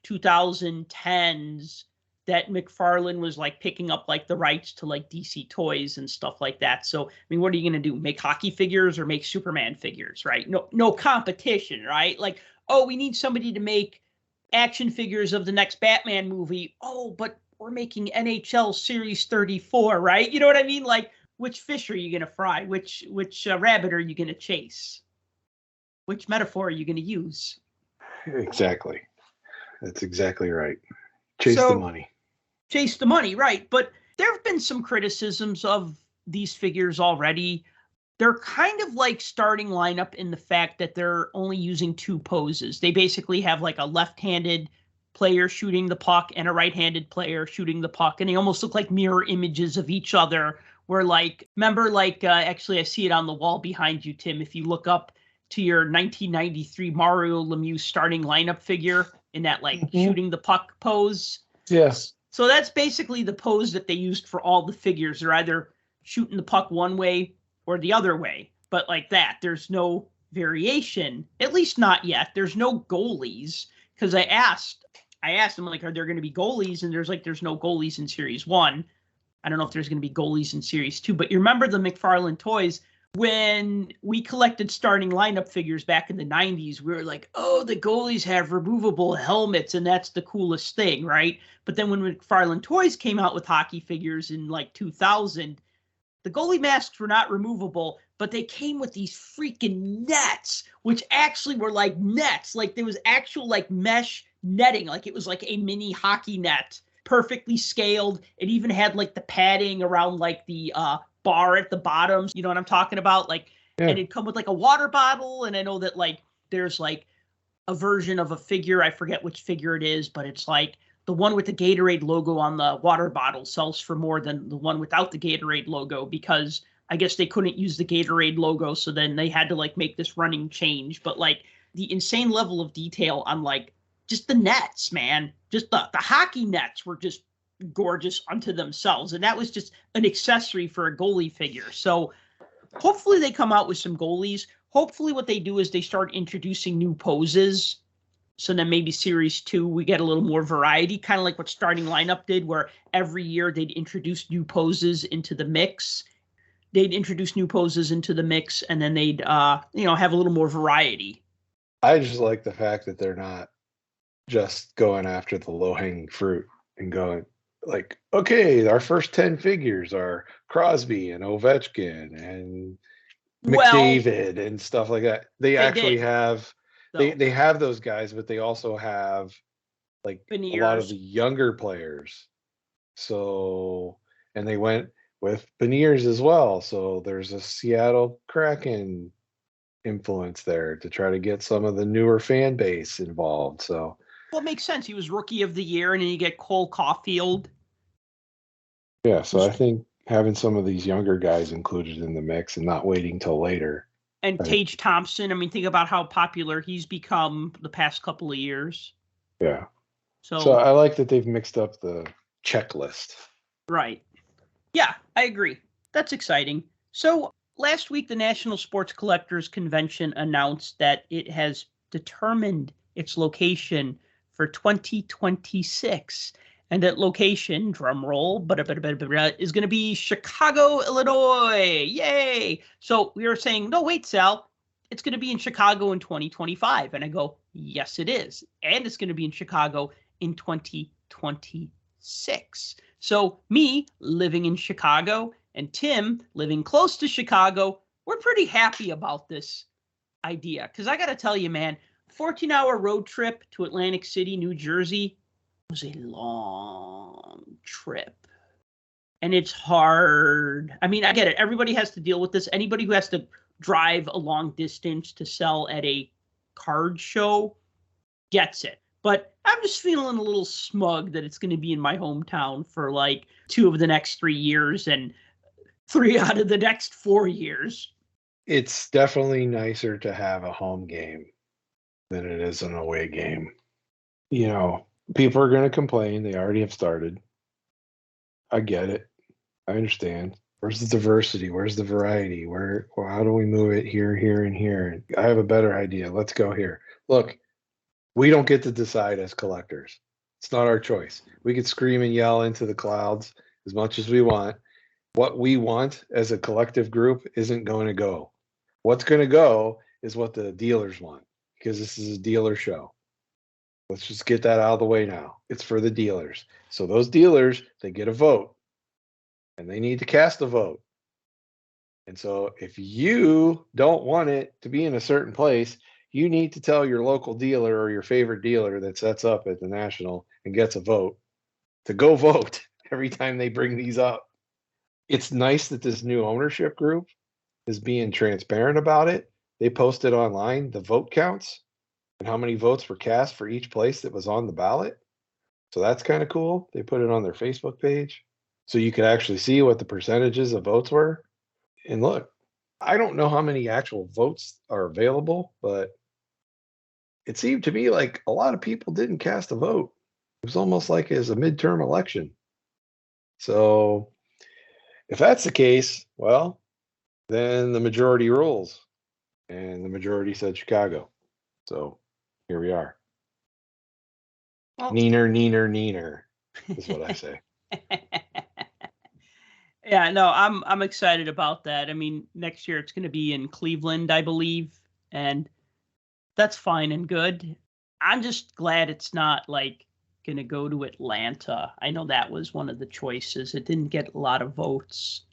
2010s that McFarlane was like picking up like the rights to like DC Toys and stuff like that. So, I mean, what are you going to do? Make hockey figures or make Superman figures, right? No competition, right? Like, oh, we need somebody to make action figures of the next Batman movie. Oh, but we're making NHL Series 34, right? You know what I mean? Like, which fish are you going to fry? Which rabbit are you going to chase? Which metaphor are you going to use? Exactly. That's exactly right. Chase the money. Chase the money, right. But there have been some criticisms of these figures already. They're kind of like starting lineup in the fact that they're only using 2 poses. They basically have like a left-handed player shooting the puck and a right-handed player shooting the puck. And they almost look like mirror images of each other. Where like, remember like, actually I see it on the wall behind you, Tim. If you look up to your 1993 Mario Lemieux starting lineup figure in that like shooting the puck pose. Yes. So that's basically the pose that they used for all the figures. They're either shooting the puck one way or the other way, but like that, there's no variation, at least not yet. There's no goalies, because I asked them, like, are there going to be goalies? And there's no goalies in Series 1. I don't know if there's going to be goalies in Series 2, but you remember the McFarlane Toys, when we collected starting lineup figures back in the 90s, we were like, oh, the goalies have removable helmets, and that's the coolest thing, right? But then when McFarlane Toys came out with hockey figures in like 2000, the goalie masks were not removable, but they came with these freaking nets, which actually were like nets. Like there was actual like mesh netting. Like it was like a mini hockey net, perfectly scaled. It even had like the padding around like the bar at the bottoms. You know what I'm talking about? Like, and it'd come with like a water bottle. And I know that like there's like a version of a figure. I forget which figure it is, but it's like the one with the Gatorade logo on the water bottle sells for more than the one without the Gatorade logo, because I guess they couldn't use the Gatorade logo. So then they had to like make this running change. But like the insane level of detail on like just the nets, man, just the hockey nets were just gorgeous unto themselves. And that was just an accessory for a goalie figure. So hopefully they come out with some goalies. Hopefully what they do is they start introducing new poses. So then maybe Series 2, we get a little more variety, kind of like what starting lineup did, where every year they'd introduce new poses into the mix. And then they'd, have a little more variety. I just like the fact that they're not just going after the low-hanging fruit and going like, okay, our first 10 figures are Crosby and Ovechkin and McDavid and stuff like that. They actually have... They have those guys, but they also have like Beniers. A lot of the younger players. So, and they went with Beniers as well. So there's a Seattle Kraken influence there to try to get some of the newer fan base involved. So, well, it makes sense. He was Rookie of the Year, and then you get Cole Caulfield. Yeah, so I think having some of these younger guys included in the mix and not waiting till later. And Tage Thompson, I mean, think about how popular he's become the past couple of years. Yeah. So I like that they've mixed up the checklist. Right. Yeah, I agree. That's exciting. So last week, the National Sports Collectors Convention announced that it has determined its location for 2026. And that location, drum roll, is going to be Chicago, Illinois. Yay! So we were saying, no, wait, Sal, it's going to be in Chicago in 2025. And I go, yes, it is. And it's going to be in Chicago in 2026. So me living in Chicago and Tim living close to Chicago, we're pretty happy about this idea. Because I got to tell you, man, 14-hour road trip to Atlantic City, New Jersey, was a long trip, and it's hard. I mean, I get it. Everybody has to deal with this. Anybody who has to drive a long distance to sell at a card show gets it. But I'm just feeling a little smug that it's going to be in my hometown for like 2 of the next 3 years and 3 out of the next 4 years. It's definitely nicer to have a home game than it is an away game. You know, people are going to complain. They already have started. I get it. I understand. Where's the diversity? Where's the variety? How do we move it here, here, and here? I have a better idea. Let's go here. Look, we don't get to decide as collectors. It's not our choice. We could scream and yell into the clouds as much as we want. What we want as a collective group isn't going to go. What's going to go is what the dealers want. because this is a dealer show. Let's just get that out of the way now. It's for the dealers. So those dealers, they get a vote, and they need to cast a vote. And so if you don't want it to be in a certain place, you need to tell your local dealer or your favorite dealer that sets up at the National and gets a vote to go vote every time they bring these up. It's nice that this new ownership group is being transparent about it. They posted online the vote counts and how many votes were cast for each place that was on the ballot. So that's kind of cool. They put it on their Facebook page so you could actually see what the percentages of votes were. And look, I don't know how many actual votes are available, but it seemed to me like a lot of people didn't cast a vote. It was almost like as a midterm election. So if that's the case, well, then the majority rules. And the majority said Chicago. So here we are. Well, Neener is what I say. Yeah, no, I'm excited about that. I mean, next year it's going to be in Cleveland, I believe, and that's fine and good. I'm just glad it's not like going to go to Atlanta. I know that was one of the choices. It didn't get a lot of votes.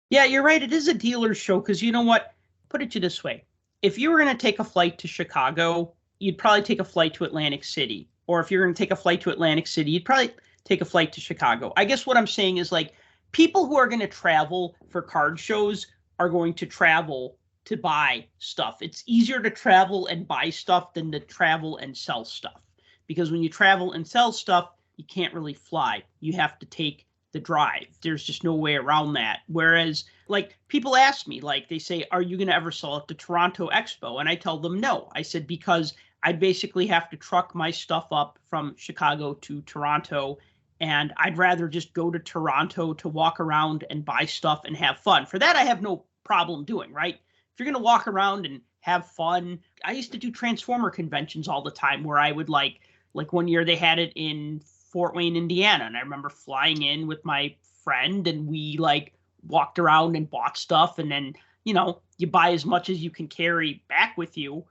Yeah, you're right. It is a dealer's show because you know what? Put it to this way. If you were going to take a flight to Chicago, you'd probably take a flight to Atlantic City. Or if you're going to take a flight to Atlantic City, you'd probably take a flight to Chicago. I guess what I'm saying is like people who are going to travel for card shows are going to travel to buy stuff. It's easier to travel and buy stuff than to travel and sell stuff. Because when you travel and sell stuff, you can't really fly. You have to take the drive. There's just no way around that. Whereas, like, people ask me, like, they say, are you going to ever sell at the Toronto Expo? And I tell them no. I said, because I'd basically have to truck my stuff up from Chicago to Toronto, and I'd rather just go to Toronto to walk around and buy stuff and have fun. For that, I have no problem doing, right? If you're going to walk around and have fun, I used to do Transformer conventions all the time where I would like 1 year they had it in Fort Wayne, Indiana. And I remember flying in with my friend and we like walked around and bought stuff. And then, you know, you buy as much as you can carry back with you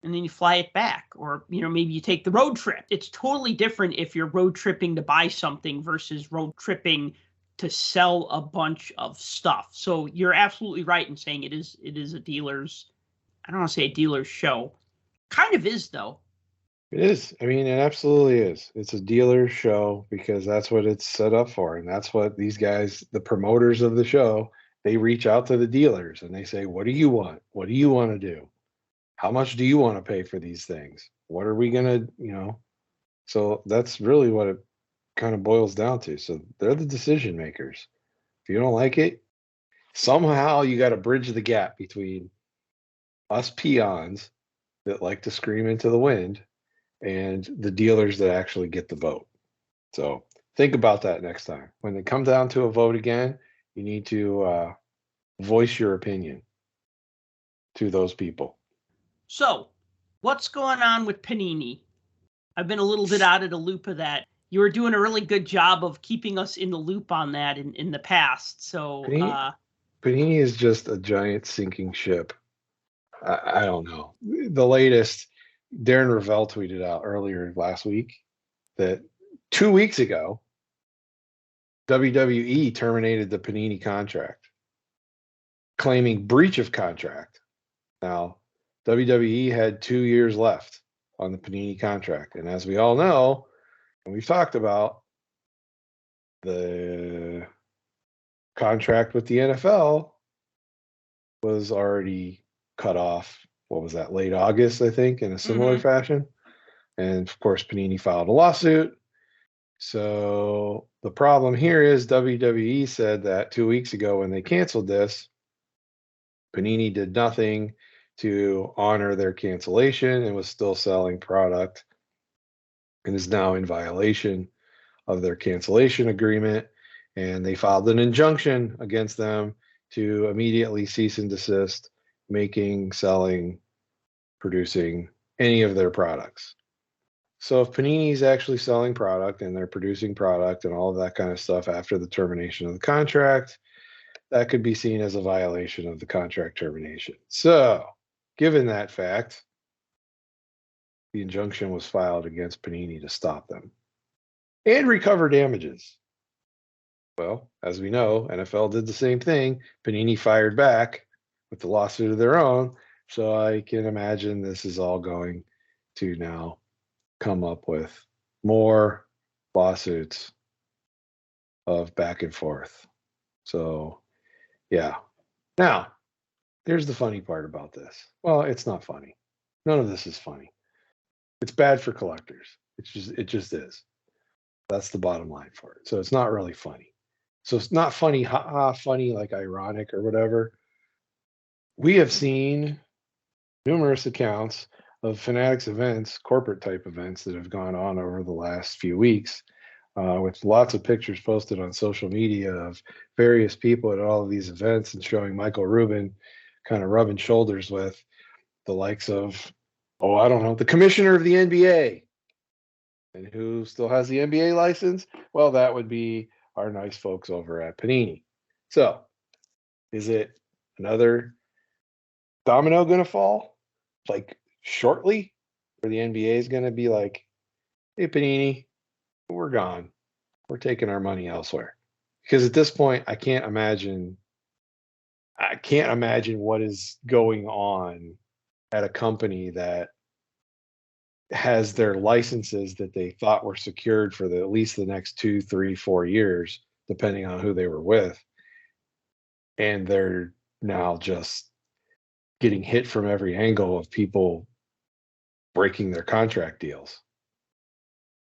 and then you fly it back. Or, you know, maybe you take the road trip. It's totally different if you're road tripping to buy something versus road tripping to sell a bunch of stuff. So you're absolutely right in saying it is a dealer's, I don't want to say a dealer's show. Kind of is though. It is. I mean, it absolutely is. It's a dealer show because that's what it's set up for. And that's what these guys, the promoters of the show, they reach out to the dealers and they say, what do you want? What do you want to do? How much do you want to pay for these things? What are we going to, you know? So that's really what it kind of boils down to. So they're the decision makers. If you don't like it, somehow you got to bridge the gap between us peons that like to scream into the wind and the dealers that actually get the vote. So think about that next time. When it comes down to a vote again, you need to voice your opinion to those people. So what's going on with Panini? I've been a little bit out of the loop of that. You were doing a really good job of keeping us in the loop on that in the past. So Panini is just a giant sinking ship. I don't know. The latest, Darren Ravel tweeted out earlier last week that 2 weeks ago, WWE terminated the Panini contract, claiming breach of contract. Now, WWE had 2 years left on the Panini contract. And as we all know, and we've talked about, the contract with the NFL was already cut off. What was that, late August, I think, in a similar fashion. And of course, Panini filed a lawsuit. So the problem here is WWE said that 2 weeks ago when they canceled this, Panini did nothing to honor their cancellation and was still selling product and is now in violation of their cancellation agreement. And they filed an injunction against them to immediately cease and desist making, selling, producing any of their products. So if Panini's actually selling product and they're producing product and all of that kind of stuff after the termination of the contract, that could be seen as a violation of the contract termination. So given that fact, the injunction was filed against Panini to stop them and recover damages. Well, as we know, NFL did the same thing. Panini fired back with the lawsuit of their own. So I can imagine this is all going to now come up with more lawsuits of back and forth. So, yeah. Now, here's the funny part about this. Well, it's not funny. None of this is funny. It's bad for collectors. It just is. That's the bottom line for it. So it's not really funny. So it's not funny, funny, like ironic or whatever. We have seen numerous accounts of Fanatics events, corporate type events that have gone on over the last few weeks, with lots of pictures posted on social media of various people at all of these events and showing Michael Rubin kind of rubbing shoulders with the likes of, oh, I don't know, the commissioner of the NBA. And who still has the NBA license? Well, that would be our nice folks over at Panini. So, is it another domino going to fall? Like shortly? Where the NBA is going to be like, hey, Panini, we're gone. We're taking our money elsewhere. Because at this point, I can't imagine what is going on at a company that has their licenses that they thought were secured for at least the next 2, 3, 4 years, depending on who they were with. And they're now just getting hit from every angle of people breaking their contract deals.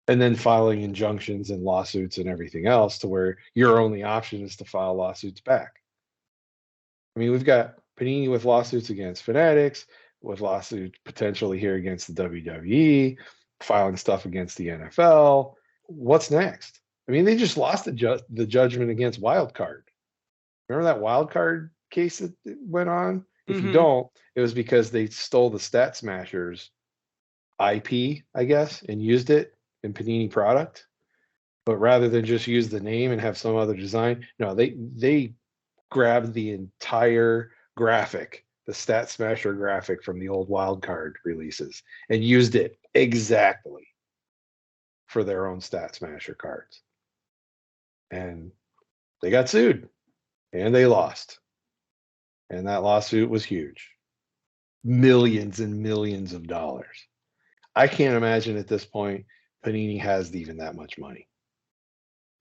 And then filing injunctions and lawsuits and everything else to where your only option is to file lawsuits back. I mean, we've got Panini with lawsuits against Fanatics, with lawsuits potentially here against the WWE, filing stuff against the NFL. What's next? I mean, they just lost the judgment against Wildcard. Remember that Wildcard case that went on? If you don't, it was because they stole the Stat Smashers IP, I guess, and used it in Panini product. But rather than just use the name and have some other design, no, they grabbed the entire graphic, the Stat Smasher graphic from the old Wildcard releases, and used it exactly for their own Stat Smasher cards. And they got sued and they lost. And that lawsuit was huge. Millions and millions of dollars. I can't imagine at this point Panini has even that much money.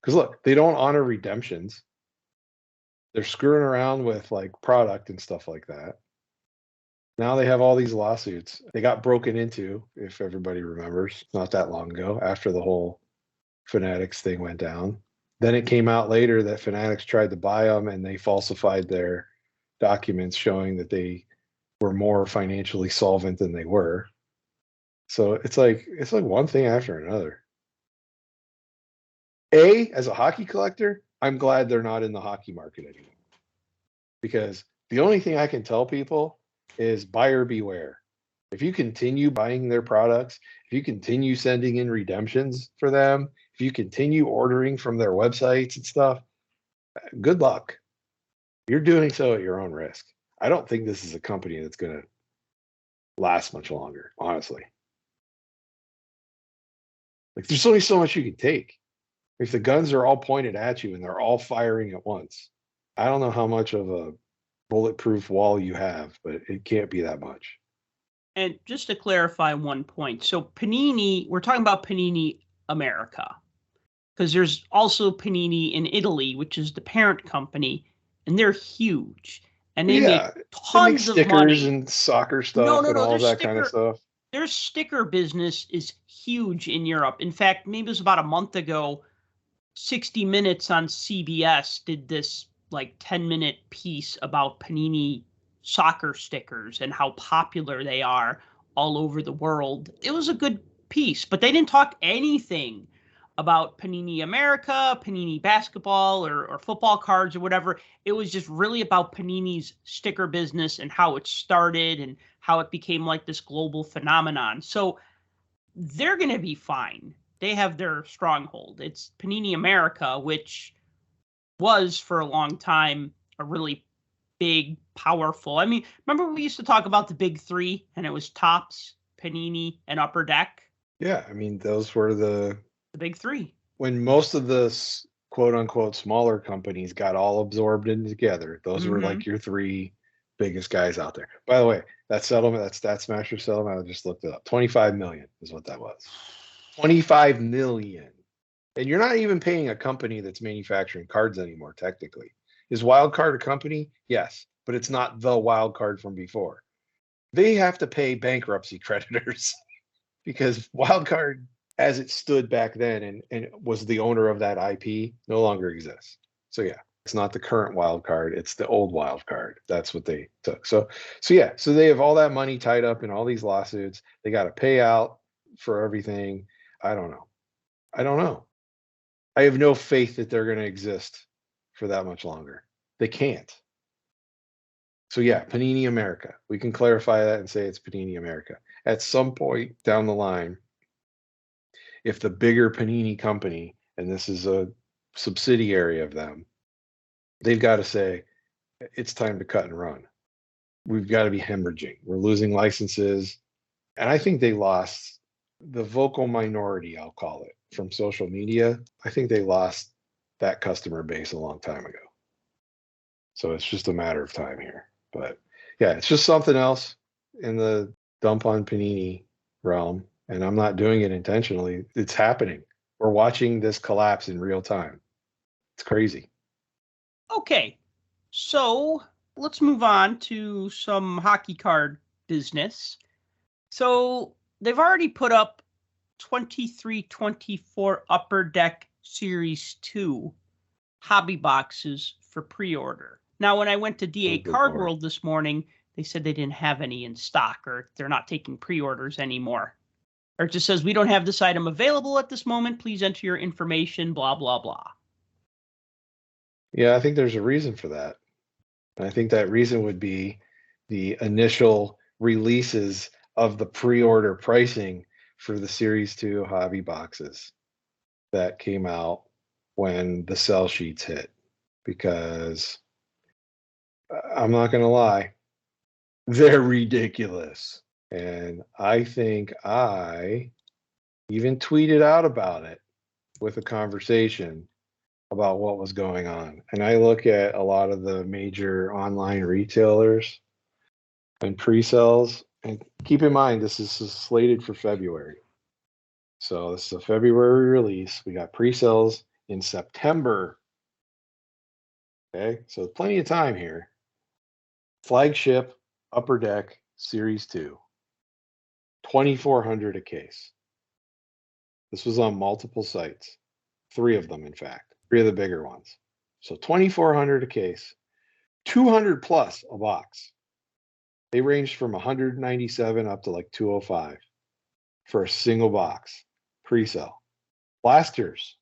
Because look, they don't honor redemptions. They're screwing around with like product and stuff like that. Now they have all these lawsuits. They got broken into, if everybody remembers, not that long ago, after the whole Fanatics thing went down. Then it came out later that Fanatics tried to buy them and they falsified their documents showing that they were more financially solvent than they were. So it's like one thing after another. As a hockey collector, I'm glad they're not in the hockey market anymore. Because the only thing I can tell people is buyer beware. If you continue buying their products, if you continue sending in redemptions for them, if you continue ordering from their websites and stuff, good luck. You're doing so at your own risk. I don't think this is a company that's going to last much longer, honestly. Like, there's only so much you can take. If the guns are all pointed at you and they're all firing at once, I don't know how much of a bulletproof wall you have, but it can't be that much. And just to clarify one point, so Panini, we're talking about Panini America, because there's also Panini in Italy, which is the parent company, and they're huge. And they make tons of money. And soccer stuff and all that kind of stuff. Their sticker business is huge in Europe. In fact, maybe it was about a month ago, 60 Minutes on CBS did this like 10-minute piece about Panini soccer stickers and how popular they are all over the world. It was a good piece, but they didn't talk anything about Panini America, Panini basketball, or football cards or whatever. It was just really about Panini's sticker business and how it started and how it became like this global phenomenon. So they're going to be fine. They have their stronghold. It's Panini America, which was for a long time a really big, powerful. I mean, remember we used to talk about the big three, and it was Topps, Panini, and Upper Deck. Yeah, I mean, those were The big three. when most of the quote unquote smaller companies got all absorbed in together. Those were Mhm. like your three biggest guys out there. By the way, that settlement, that Stat Smasher settlement, I just looked it up. 25 million is what that was. 25 million. And you're not even paying a company that's manufacturing cards anymore, technically. Is Wild Card a company? Yes, but it's not the Wild Card from before. They have to pay bankruptcy creditors because Wild Card, as it stood back then and was the owner of that IP, no longer exists. So yeah, it's not the current Wild Card, it's the old Wild Card. That's what they took. So yeah, so they have all that money tied up in all these lawsuits. They got to pay out for everything. I don't know. I have no faith that they're going to exist for that much longer. They can't. So yeah, Panini America. We can clarify that and say it's Panini America. At some point down the line, if the bigger Panini company, and this is a subsidiary of them, they've got to say, it's time to cut and run. We've got to be hemorrhaging. We're losing licenses. And I think they lost the vocal minority, I'll call it, from social media. I think they lost that customer base a long time ago. So it's just a matter of time here. But yeah, it's just something else in the dump on Panini realm. And I'm not doing it intentionally. It's happening. We're watching this collapse in real time. It's crazy. Okay, so let's move on to some hockey card business. So they've already put up 23-24 Upper Deck Series 2 hobby boxes for pre-order. Now, when I went to DA Card World this morning, they said they didn't have any in stock, or they're not taking pre-orders anymore. Or it just says, we don't have this item available at this moment. Please enter your information, blah, blah, blah. Yeah, I think there's a reason for that. And I think that reason would be the initial releases of the pre-order pricing for the Series 2 hobby boxes that came out when the sell sheets hit. Because I'm not going to lie, they're ridiculous. And I think I even tweeted out about it with a conversation about what was going on. And I look at a lot of the major online retailers and pre-sales, and keep in mind, this is slated for February. So this is a February release. We got pre-sales in September. Okay, so plenty of time here. Flagship Upper Deck Series 2, $2,400 a case. This was on multiple sites, 3 of them, in fact, 3 of the bigger ones. So $2,400 a case, 200 plus a box. They ranged from 197 up to like 205 for a single box pre-sale. Blasters,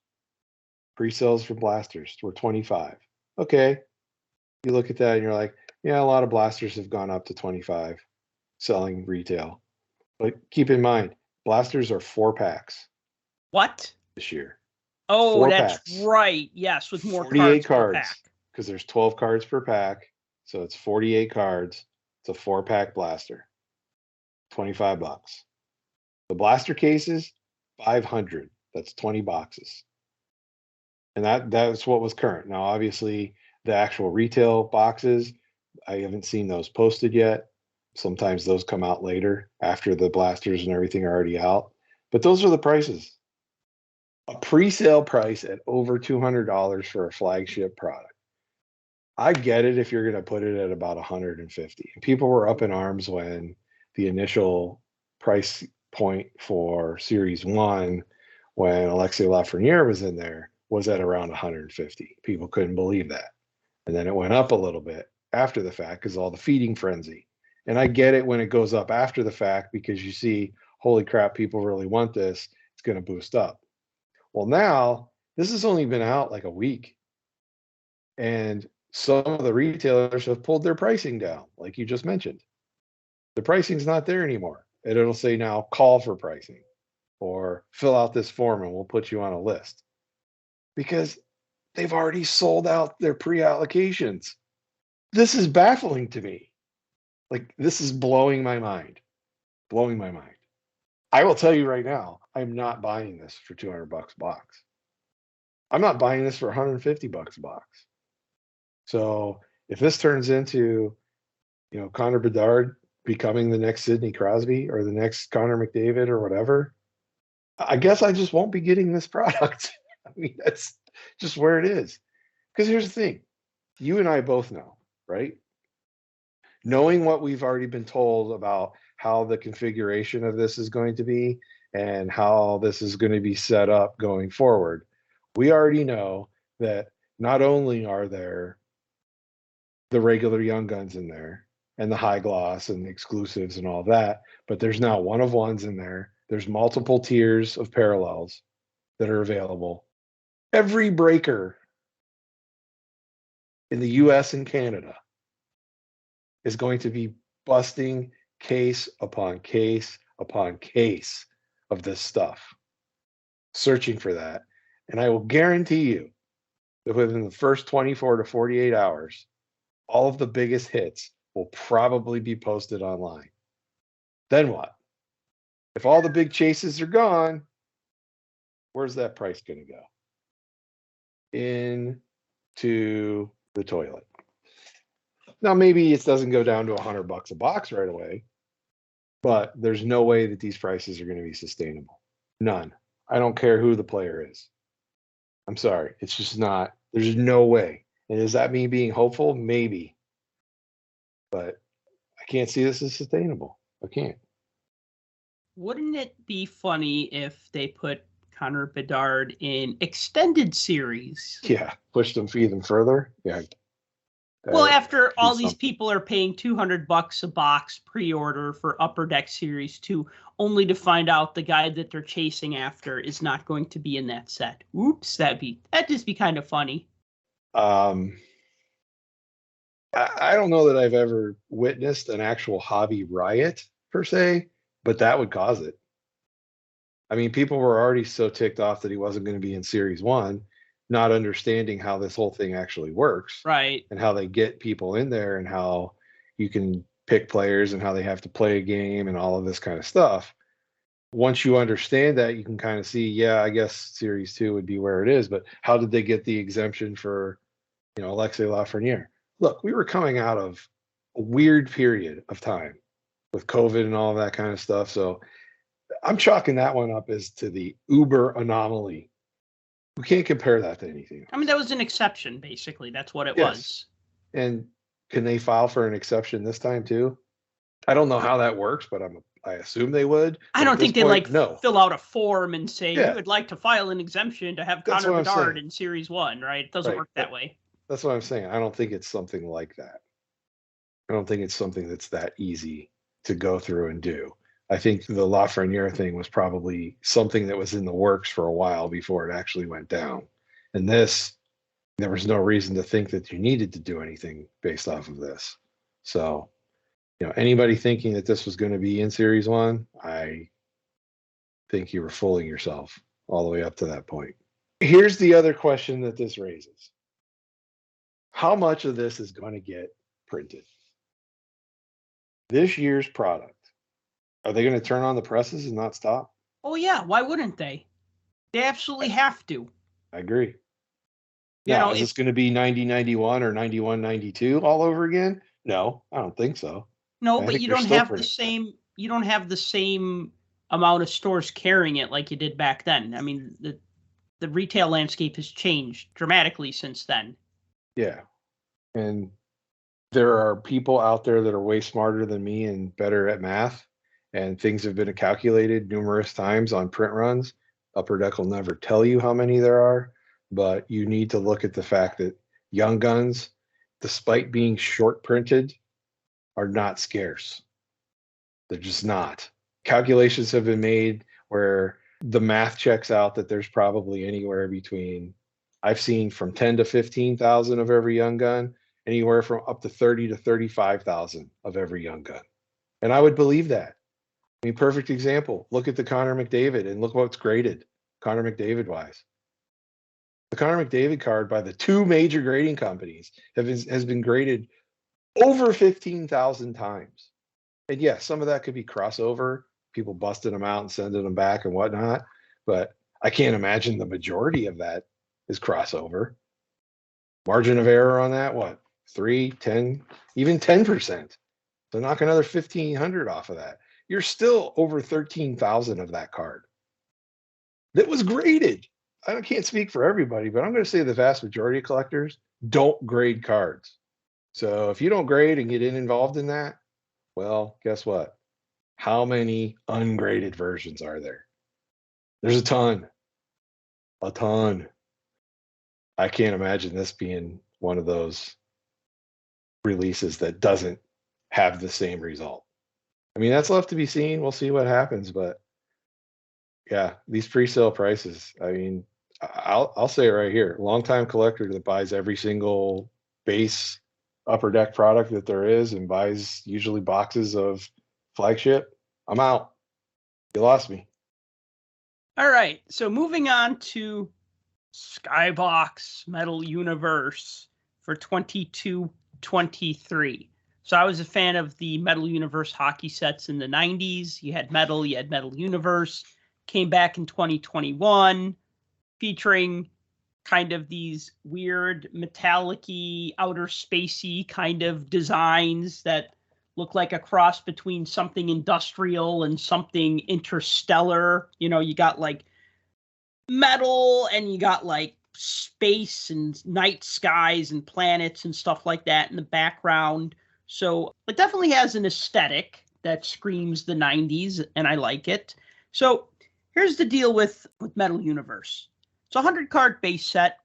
pre-sales for blasters were 25. Okay, you look at that and you're like, yeah, a lot of blasters have gone up to 25 selling retail. But keep in mind, blasters are 4 packs. What? This year. Oh, 4 that's packs. right. Yes, with more 48 cards per pack. Because there's 12 cards per pack. So it's 48 cards. It's a 4-pack blaster. $25. The blaster cases, 500. That's 20 boxes. And that's what was current. Now, obviously, the actual retail boxes, I haven't seen those posted yet. Sometimes those come out later after the blasters and everything are already out. But those are the prices. A pre-sale price at over $200 for a flagship product. I get it if you're going to put it at about 150. People were up in arms when the initial price point for Series 1, when Alexei Lafreniere was in there, was at around 150. People couldn't believe that. And then it went up a little bit after the fact because all the feeding frenzy. And I get it when it goes up after the fact because you see, holy crap, people really want this. It's going to boost up. Well, now this has only been out like a week. And some of the retailers have pulled their pricing down, like you just mentioned. The pricing's not there anymore. And it'll say now, call for pricing or fill out this form and we'll put you on a list. Because they've already sold out their pre-allocations. This is baffling to me. Like, this is blowing my mind. Blowing my mind. I will tell you right now, I'm not buying this for $200 a box. I'm not buying this for 150 bucks a box. So if this turns into, Connor Bedard becoming the next Sidney Crosby or the next Connor McDavid or whatever, I guess I just won't be getting this product. I mean, that's just where it is. Because here's the thing. You and I both know, right? Knowing what we've already been told about how the configuration of this is going to be and how this is going to be set up going forward, we already know that not only are there the regular Young Guns in there and the high gloss and the exclusives and all that, but there's now one of ones in there. There's multiple tiers of parallels that are available. Every breaker in the US and Canada is going to be busting case upon case upon case of this stuff, searching for that. And I will guarantee you that within the first 24 to 48 hours, all of the biggest hits will probably be posted online. Then what? If all the big chases are gone, where's that price going to go? Into the toilet. Now, maybe it doesn't go down to $100 a box right away, but there's no way that these prices are going to be sustainable. None. I don't care who the player is. I'm sorry. It's just not. There's no way. And is that me being hopeful? Maybe. But I can't see this as sustainable. I can't. Wouldn't it be funny if they put Connor Bedard in extended series? Yeah. Push them even further. Yeah. Well, after all these people are paying $200 a box pre-order for Upper Deck Series 2, only to find out the guy that they're chasing after is not going to be in that set. Oops, that'd just be kind of funny. I don't know that I've ever witnessed an actual hobby riot per se, but that would cause it. I mean, people were already so ticked off that he wasn't going to be in Series 1, not understanding how this whole thing actually works. Right. And how they get people in there and how you can pick players and how they have to play a game and all of this kind of stuff. Once you understand that, you can kind of see, yeah, I guess Series 2 would be where it is, but how did they get the exemption for, Alexei Lafreniere? Look, we were coming out of a weird period of time with COVID and all of that kind of stuff. So I'm chalking that one up as to the uber anomaly. We can't compare that to anything else. I mean, that was an exception, basically. That's what it was. And can they file for an exception this time too? I don't know how that works, but I assume they would. I don't think they no. fill out a form and say you would like to file an exemption to have That's Connor Bedard in Series 1, right? It doesn't work that way. That's what I'm saying. I don't think it's something like that. I don't think it's something that's that easy to go through and do. I think the Lafreniere thing was probably something that was in the works for a while before it actually went down. And this, there was no reason to think that you needed to do anything based off of this. So, anybody thinking that this was going to be in Series 1, I think you were fooling yourself all the way up to that point. Here's the other question that this raises. How much of this is going to get printed? This year's product. Are they going to turn on the presses and not stop? Oh, yeah. Why wouldn't they? They absolutely have to. I agree. Now, is this going to be 90-91 or 91-92 all over again? No, I don't think so. No, but you don't have the same. You don't have the same amount of stores carrying it like you did back then. I mean, the retail landscape has changed dramatically since then. Yeah, and there are people out there that are way smarter than me and better at math. And things have been calculated numerous times on print runs. Upper Deck will never tell you how many there are, but you need to look at the fact that Young Guns, despite being short printed, are not scarce. They're just not. Calculations have been made where the math checks out that there's probably anywhere between, I've seen from 10 to 15,000 of every Young Gun, anywhere from up to 30 to 35,000 of every Young Gun. And I would believe that. I mean, perfect example. Look at the Connor McDavid and look what's graded, Connor McDavid wise. The Connor McDavid card by the two major grading companies has been graded over 15,000 times. And yes, some of that could be crossover. people busting them out and sending them back and whatnot. But I can't imagine the majority of that is crossover. Margin of error on that, what? 3, 10, even 10%. So knock another 1,500 off of that. You're still over 13,000 of that card that was graded. I can't speak for everybody, but I'm going to say the vast majority of collectors don't grade cards. So if you don't grade and get involved in that, well, guess what? How many ungraded versions are there? There's a ton. A ton. I can't imagine this being one of those releases that doesn't have the same result. I mean, that's left to be seen. We'll see what happens, but yeah, these pre-sale prices. I mean, I'll say it right here: longtime collector that buys every single base upper deck product that there is and buys usually boxes of flagship. I'm out. You lost me. All right, so moving on to Skybox Metal Universe for 22-23. So I was a fan of the Metal Universe hockey sets in the 90s. You had Metal Universe. Came back in 2021, featuring kind of these weird metallic-y, outer spacey kind of designs that look like a cross between something industrial and something interstellar. You know, you got like metal and you got like space and night skies and planets and stuff like that in the background. So it definitely has an aesthetic that screams the 90s, and I like it. So here's the deal with Metal Universe. It's a 100-card base set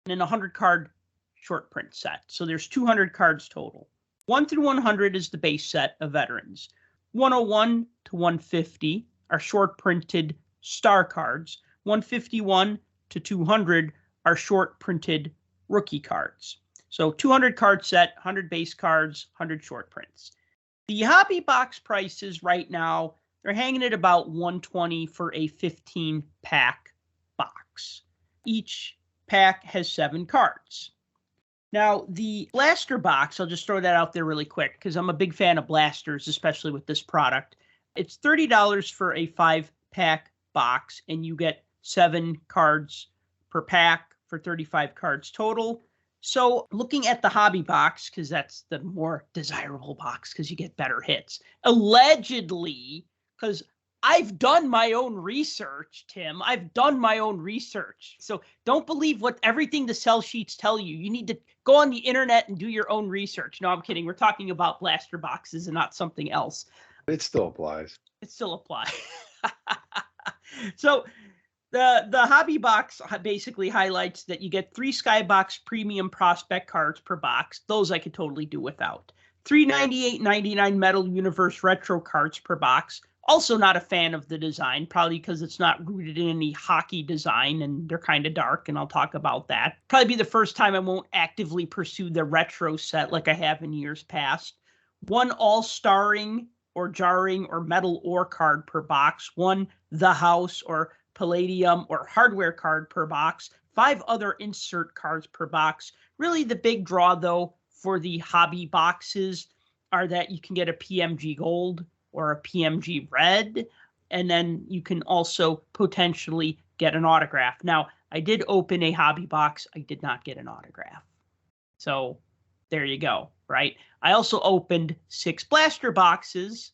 and a 100-card short print set. So there's 200 cards total. 1 through 100 is the base set of veterans. 101 to 150 are short printed star cards. 151 to 200 are short printed rookie cards. So 200 card set, 100 base cards, 100 short prints. The hobby box prices right now, they're hanging at about $120 for a 15-pack box. Each pack has 7 cards. Now, the blaster box, I'll just throw that out there really quick because I'm a big fan of blasters, especially with this product. It's $30 for a 5-pack box, and you get 7 cards per pack for 35 cards total. So looking at the hobby box, because that's the more desirable box because you get better hits. Allegedly, because I've done my own research, Tim. I've done my own research. So don't believe what everything the sell sheets tell you. You need to go on the internet and do your own research. No, I'm kidding. We're talking about blaster boxes and not something else. It still applies. It still applies. So the hobby box basically highlights that you get 3 Skybox premium prospect cards per box. Those I could totally do without. 3 $98.99 Metal Universe retro cards per box. Also not a fan of the design, probably because it's not rooted in any hockey design and they're kind of dark, and I'll talk about that. Probably be the first time I won't actively pursue the retro set like I have in years past. 1 all-starring or jarring or metal ore card per box. 1 The House or Palladium or hardware card per box. 5 other insert cards per box. Really the big draw, though, for the hobby boxes are that you can get a PMG Gold or a PMG Red, and then you can also potentially get an autograph. Now, I did open a hobby box. I did not get an autograph. So there you go, right? I also opened 6 blaster boxes,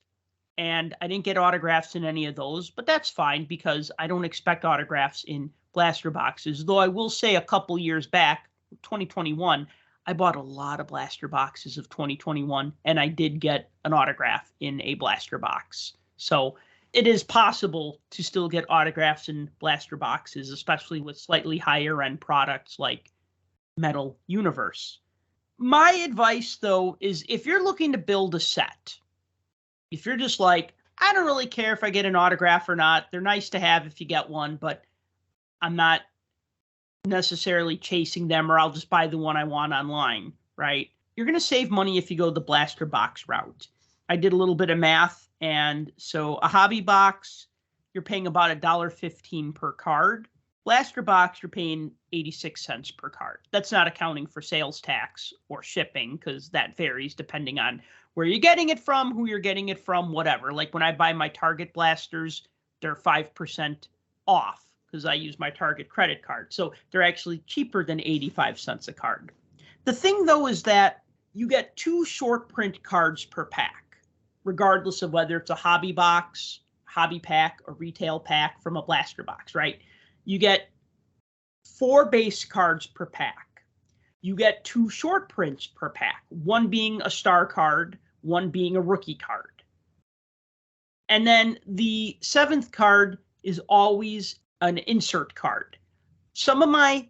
and I didn't get autographs in any of those, but that's fine because I don't expect autographs in blaster boxes. Though I will say a couple years back, 2021, I bought a lot of blaster boxes of 2021, and I did get an autograph in a blaster box. So it is possible to still get autographs in blaster boxes, especially with slightly higher end products like Metal Universe. My advice, though, is if you're looking to build a set, if you're just like, I don't really care if I get an autograph or not, they're nice to have if you get one, but I'm not necessarily chasing them, or I'll just buy the one I want online, right? You're going to save money if you go the blaster box route. I did a little bit of math, and so a hobby box, you're paying about $1.15 per card. Blaster box, you're paying 86 cents per card. That's not accounting for sales tax or shipping, because that varies depending on where you're getting it from, who you're getting it from, whatever. Like when I buy my Target blasters, they're 5% off because I use my Target credit card. So they're actually cheaper than 85 cents a card. The thing, though, is that you get 2 short print cards per pack, regardless of whether it's a hobby box, hobby pack, or retail pack from a blaster box, right? You get 4 base cards per pack. You get 2 short prints per pack, one being a star card, one being a rookie card. And then the 7th card is always an insert card. Some of my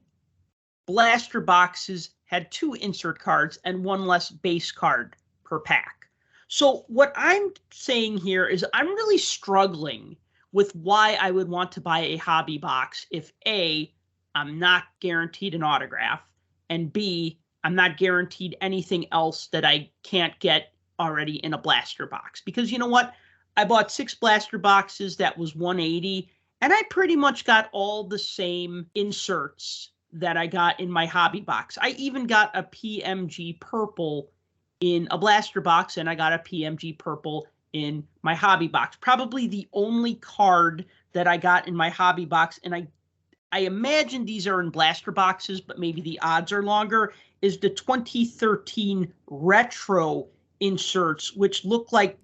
blaster boxes had 2 insert cards and 1 less base card per pack. So what I'm saying here is I'm really struggling with why I would want to buy a hobby box if A, I'm not guaranteed an autograph, and B, I'm not guaranteed anything else that I can't get already in a blaster box. Because you know what? I bought 6 blaster boxes, that was $180, and I pretty much got all the same inserts that I got in my hobby box. I even got a PMG purple in a blaster box, and I got a PMG purple in my hobby box. Probably the only card that I got in my hobby box, and I imagine these are in blaster boxes, but maybe the odds are longer, is the 2013 retro inserts, which look like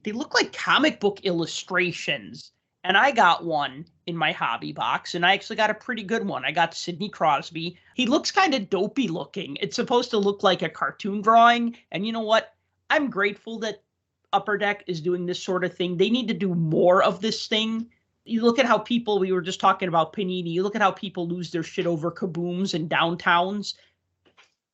comic book illustrations. And I got one in my hobby box, and I actually got a pretty good one. I got Sidney Crosby. He looks kind of dopey looking. It's supposed to look like a cartoon drawing. And you know what? I'm grateful that Upper Deck is doing this sort of thing. They need to do more of this thing. You look at how people, we were just talking about Panini, you look at how people lose their shit over kabooms and downtowns.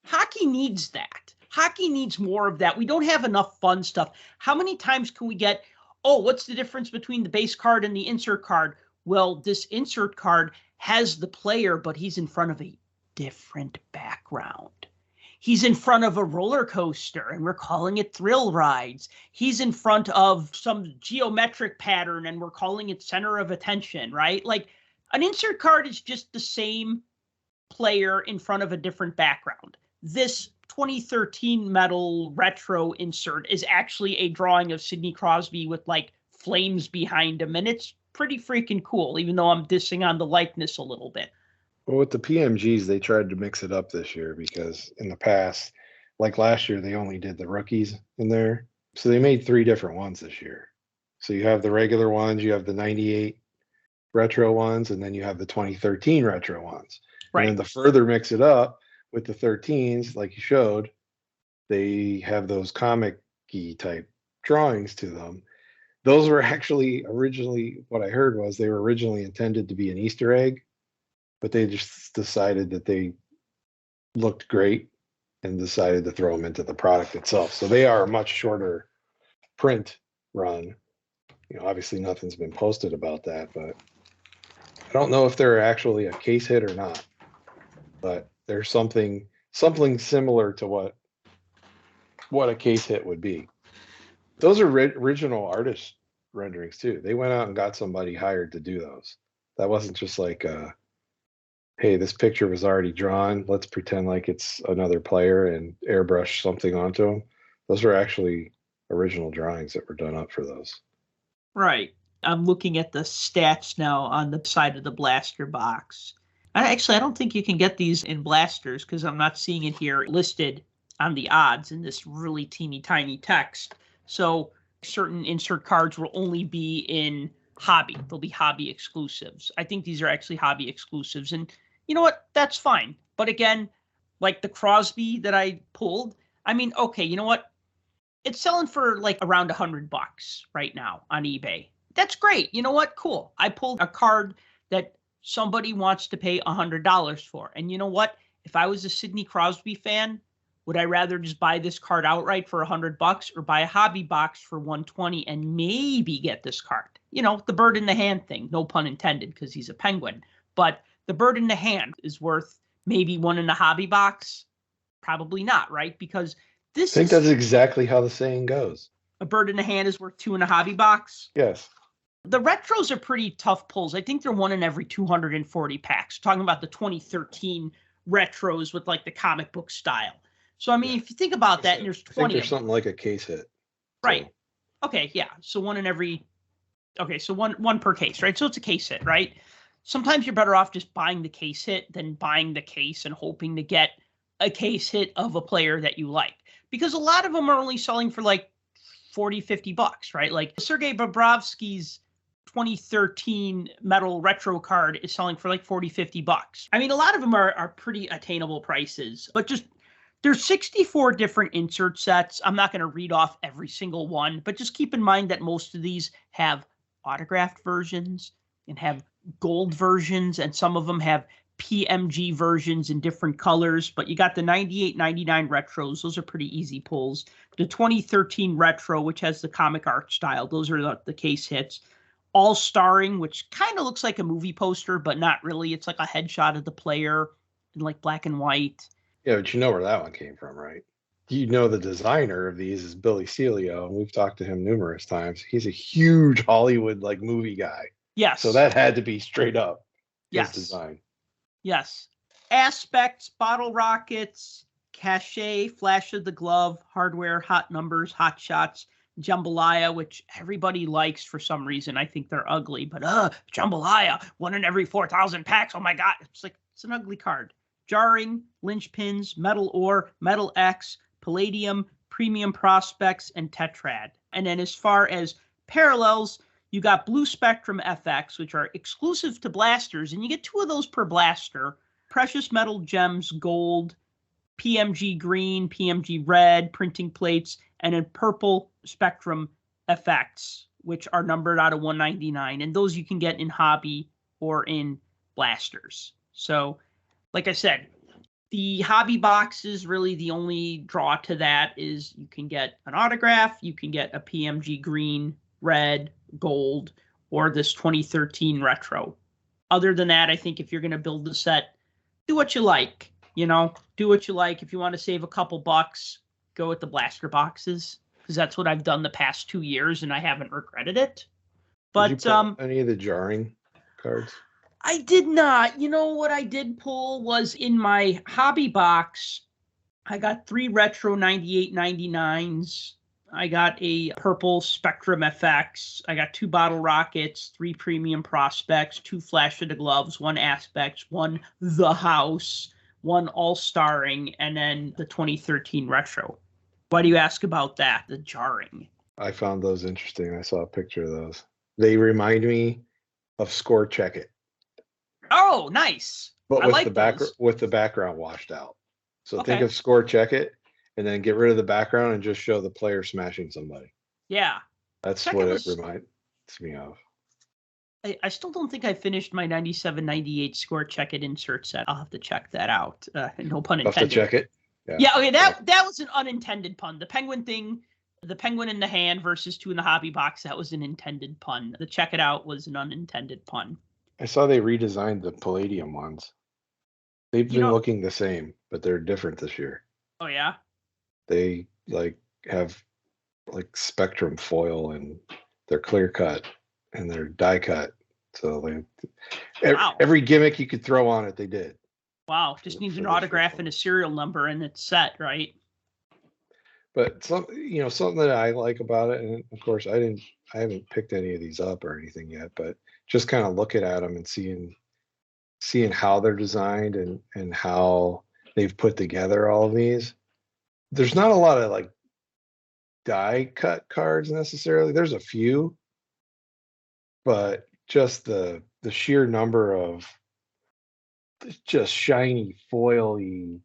Hockey needs that. Hockey needs more of that. We don't have enough fun stuff. How many times can we get, oh, what's the difference between the base card and the insert card? Well, this insert card has the player, but he's in front of a different background. He's in front of a roller coaster, and we're calling it Thrill Rides. He's in front of some geometric pattern, and we're calling it Center of Attention, right? Like, an insert card is just the same player in front of a different background. This 2013 metal retro insert is actually a drawing of Sidney Crosby with, like, flames behind him, and it's pretty freaking cool, even though I'm dissing on the likeness a little bit. Well, with the PMGs, they tried to mix it up this year because in the past, like last year, they only did the rookies in there. So they made 3 different ones this year. So you have the regular ones, you have the 98 retro ones, and then you have the 2013 retro ones. Right. And then to further mix it up with the 13s, like you showed, they have those comic-y type drawings to them. Those were actually originally, what I heard was they were originally intended to be an Easter egg, but they just decided that they looked great and decided to throw them into the product itself. So they are a much shorter print run. You know, obviously nothing's been posted about that, but I don't know if they're actually a case hit or not. But there's something similar to what a case hit would be. Those are original artist renderings too. They went out and got somebody hired to do those. That wasn't just like hey, this picture was already drawn. Let's pretend like it's another player and airbrush something onto them. Those were actually original drawings that were done up for those. Right. I'm looking at the stats now on the side of the blaster box. I don't think you can get these in blasters because I'm not seeing it here listed on the odds in this really teeny tiny text. So certain insert cards will only be in hobby. They'll be hobby exclusives. I think these are actually hobby exclusives. And you know what? That's fine. But again, like the Crosby that I pulled, I mean, okay, you know what? It's selling for like around $100 right now on eBay. That's great. You know what? Cool. I pulled a card that somebody wants to pay $100 for. And you know what? If I was a Sidney Crosby fan, would I rather just buy this card outright for $100 or buy a hobby box for $120 and maybe get this card? You know, the bird in the hand thing, no pun intended, because he's a Penguin. But the bird in the hand is worth maybe one in a hobby box. Probably not, right? Because this I think that's exactly how the saying goes. A bird in the hand is worth 2 in a hobby box. Yes. The retros are pretty tough pulls. I think they're one in every 240 packs. Talking about the 2013 retros with like the comic book style. So, I mean, if you think about that, and there's 20 I think there's of them. something like a case hit. Right. So. Okay, yeah. So one per case, right? So it's a case hit, right? Sometimes you're better off just buying the case hit than buying the case and hoping to get a case hit of a player that you like. Because a lot of them are only selling for like $40-$50, right? Like Sergei Bobrovsky's 2013 metal retro card is selling for like $40-$50. I mean, a lot of them are pretty attainable prices, but just there's 64 different insert sets. I'm not going to read off every single one, but just keep in mind that most of these have autographed versions and have gold versions, and some of them have PMG versions in different colors. But you got the 98, 99 retros. Those are pretty easy pulls. The 2013 retro, which has the comic art style. Those are the case hits. All starring, which kind of looks like a movie poster, but not really. It's like a headshot of the player in like black and white. Yeah, but you know where that one came from, right? You know the designer of these is Billy Celio, and we've talked to him numerous times. He's a huge Hollywood like movie guy. Yes. So that had to be straight up his design. Yes. Aspects, bottle rockets, cachet, flash of the glove, hardware, hot numbers, hot shots, jambalaya, which everybody likes for some reason. I think they're ugly, but jambalaya, one in every 4,000 packs. Oh my God. It's an ugly card. Jarring, linchpins, metal ore, metal X, palladium, premium prospects, and tetrad. And then as far as parallels, you got Blue Spectrum FX, which are exclusive to blasters, and you get 2 of those per blaster. Precious metal gems, gold, PMG green, PMG red, printing plates, and then purple Spectrum FX, which are numbered out of 199. And those you can get in hobby or in blasters. So, like I said, the hobby box is really the only draw to that is you can get an autograph, you can get a PMG green, red, gold, or this 2013 retro. Other than that, I think if you're going to build the set, do what you like. Do what you like. If you want to save a couple bucks, go with the blaster boxes, because that's what I've done the past 2 years, and I haven't regretted it. But did you pull any of the jarring cards? I did not. You know what I did pull was in my hobby box, I got 3 retro 98 99s. I got a purple Spectrum FX. I got 2 bottle rockets, 3 premium prospects, 2 flash of the gloves, 1 aspects, 1 the house, 1 all starring, and then the 2013 retro. Why do you ask about that? The jarring. I found those interesting. I saw a picture of those. They remind me of Score Check It. Oh, nice. But I with like with the background washed out. So Okay. think of Score Check It and then get rid of the background and just show the player smashing somebody. Yeah. That's what it reminds me of. I still don't think I finished my 97-98 Score Check It insert set. I'll have to check that out. No pun intended. Have to check it. Yeah, okay, that was an unintended pun. The penguin thing, the penguin in the hand versus 2 in the hobby box, that was an intended pun. The check it out was an unintended pun. I saw they redesigned the Palladium ones. They've been looking the same, but they're different this year. Oh yeah? They have Spectrum foil, and they're clear cut and they're die cut. So every gimmick you could throw on it, they did. Wow, just needs an autograph and a serial number and it's set, right? But something that I like about it, and of course I haven't picked any of these up or anything yet, but just kind of looking at them and seeing how they're designed and how they've put together all of these. There's not a lot of die cut cards necessarily. There's a few, but just the sheer number of just shiny, foily,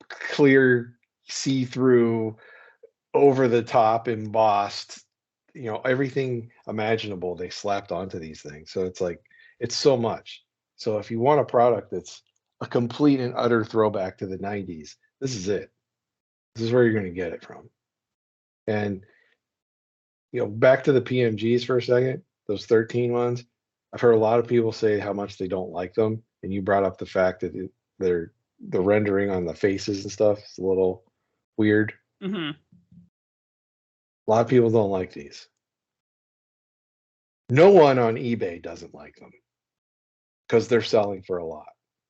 clear, see-through, over the top, embossed, everything imaginable they slapped onto these things. So it's so much. So if you want a product that's a complete and utter throwback to the 90s, this is it. This is where you're going to get it from. And back to the PMGs for a second, those 13 ones. I've heard a lot of people say how much they don't like them, and you brought up the fact that the rendering on the faces and stuff is a little weird. Mm-hmm. A lot of people don't like these. No one on eBay doesn't like them because they're selling for a lot.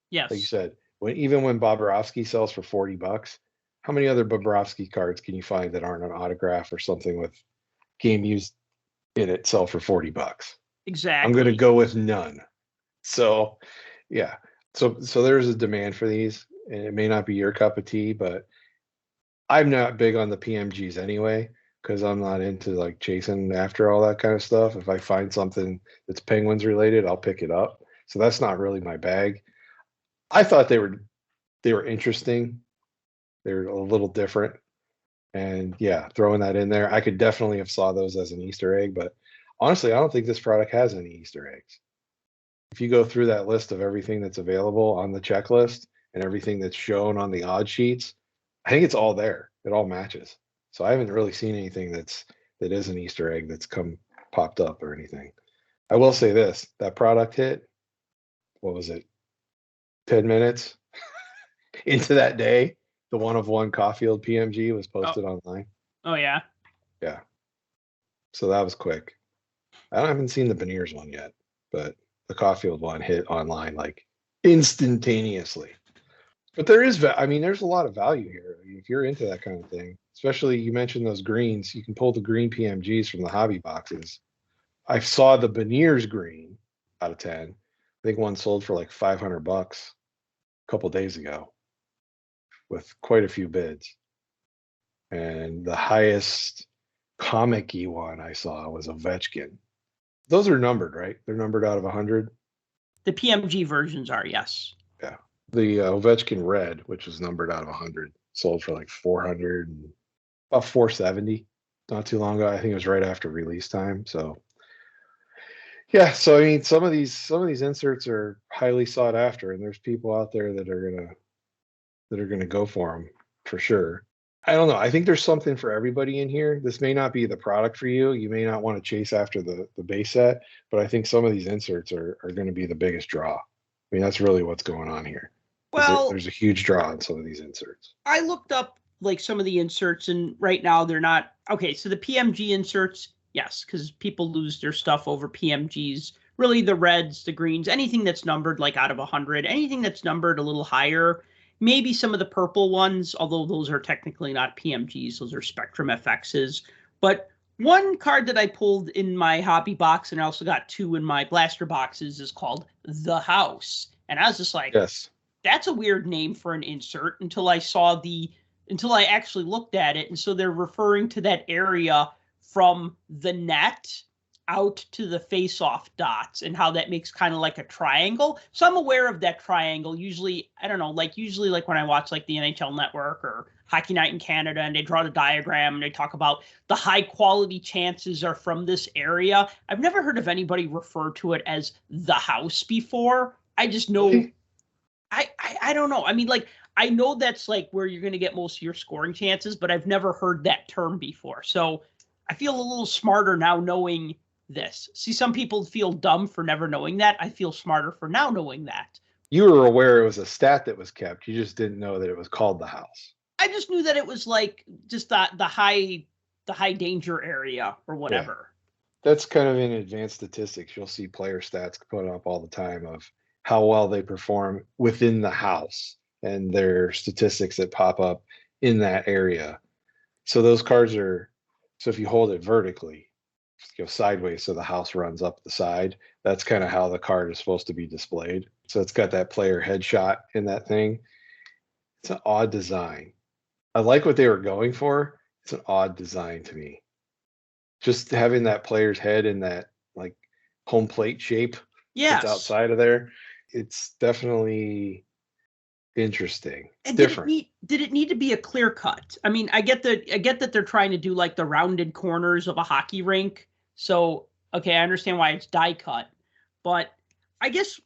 Yes. Like you said, even when Bobrovsky sells for $40, how many other Bobrovsky cards can you find that aren't an autograph or something with game used in it sell for $40? Exactly. I'm going to go with none. So, yeah. So there's a demand for these, and it may not be your cup of tea, but I'm not big on the PMGs anyway, because I'm not into like chasing after all that kind of stuff. If I find something that's Penguins related, I'll pick it up. So that's not really my bag. I thought they were interesting. They're a little different. And yeah, throwing that in there, I could definitely have saw those as an Easter egg, but honestly, I don't think this product has any Easter eggs. If you go through that list of everything that's available on the checklist and everything that's shown on the odd sheets, I think it's all there. It all matches. So I haven't really seen anything that is an Easter egg that's popped up or anything. I will say this, that product hit, what was it? 10 minutes into that day, the 1-of-1 Caulfield PMG was posted online. Oh yeah. Yeah. So that was quick. I haven't seen the Beniers one yet, but the Caulfield one hit online like instantaneously. But there's a lot of value here. If you're into that kind of thing, especially you mentioned those greens, you can pull the green PMGs from the hobby boxes. I saw the Beniers green out of 10. I think one sold for like $500 a couple days ago with quite a few bids. And the highest comic-y one I saw was Ovechkin. Those are numbered, right? They're numbered out of 100. The PMG versions are, yes. Yeah. The Ovechkin red, which is numbered out of 100, sold for like 400 and about 470 not too long ago. I think it was right after release time. So yeah, so I mean, some of these inserts are highly sought after, and there's people out there that are gonna go for them for sure. I don't know. I think there's something for everybody in here. This may not be the product for you. You may not want to chase after the base set, but I think some of these inserts are going to be the biggest draw. I mean, that's really what's going on here. Well, there's a huge draw on some of these inserts. I looked up like some of the inserts, and right now they're not okay. So the PMG inserts, yes, because people lose their stuff over PMGs. Really, the reds, the greens, anything that's numbered like out of 100, anything that's numbered a little higher. Maybe some of the purple ones, although those are technically not PMGs, those are Spectrum FXs. But one card that I pulled in my hobby box, and I also got two in my blaster boxes, is called The House. And I was just like, yes, that's a weird name for an insert until I actually looked at it. And so they're referring to that area from the net out to the face-off dots and how that makes kind of like a triangle. So I'm aware of that triangle. Usually, I don't know, usually when I watch like the NHL Network or Hockey Night in Canada and they draw the diagram and they talk about the high quality chances are from this area. I've never heard of anybody refer to it as the house before. I just know, I don't know. I mean, I know that's like where you're going to get most of your scoring chances, but I've never heard that term before. So I feel a little smarter now knowing this. See, some people feel dumb for never knowing that. I feel smarter for now knowing that. You were aware it was a stat that was kept. You just didn't know that it was called the house. I just knew that it was like just the high danger area or whatever. Yeah. That's kind of in advanced statistics. You'll see player stats put up all the time of how well they perform within the house and their statistics that pop up in that area. So those cards are, so if you hold it vertically, go sideways so the house runs up the side, that's kind of how the card is supposed to be displayed. So it's got that player headshot in that thing. It's an odd design. I like what they were going for. It's an odd design to me. Just having that player's head in that like home plate shape that's outside of there, it's definitely interesting. And different. Did it need to be a clear cut? I mean, I get that they're trying to do like the rounded corners of a hockey rink. So, okay, I understand why it's die cut. But I guess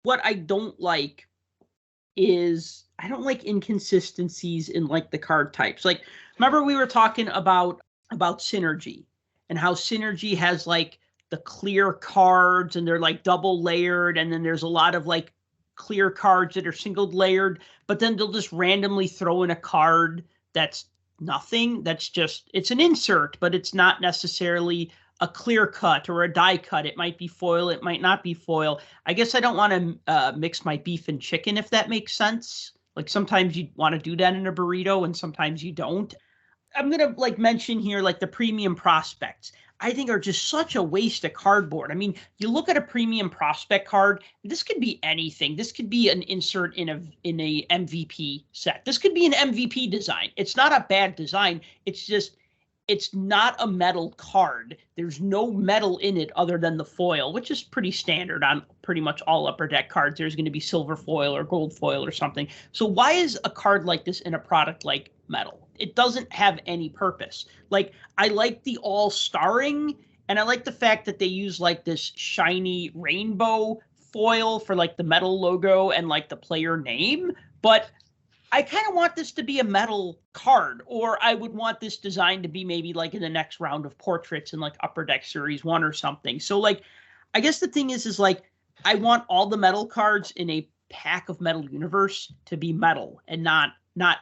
what I don't like is I don't like inconsistencies in like the card types. Like, remember we were talking about Synergy and how Synergy has like the clear cards and they're like double layered, and then there's a lot of like clear cards that are single layered, but then they'll just randomly throw in a card that's nothing. That's just, it's an insert, but it's not necessarily a clear cut or a die cut. It might be foil. It might not be foil. I guess I don't want to mix my beef and chicken, if that makes sense. Like sometimes you want to do that in a burrito and sometimes you don't. I'm going to like mention here like the premium prospects. I think are just such a waste of cardboard. I mean, you look at a premium prospect card, this could be anything. This could be an insert in a MVP set. This could be an MVP design. It's not a bad design. It's just it's not a metal card. There's no metal in it other than the foil, which is pretty standard on pretty much all Upper Deck cards. There's going to be silver foil or gold foil or something. So why is a card like this in a product like metal? It doesn't have any purpose. Like, I like the all starring, and I like the fact that they use like this shiny rainbow foil for like the metal logo and like the player name, but I kind of want this to be a metal card, or I would want this design to be maybe like in the next round of portraits in like Upper Deck Series 1 or something. So like, I guess the thing is like, I want all the metal cards in a pack of Metal Universe to be metal and not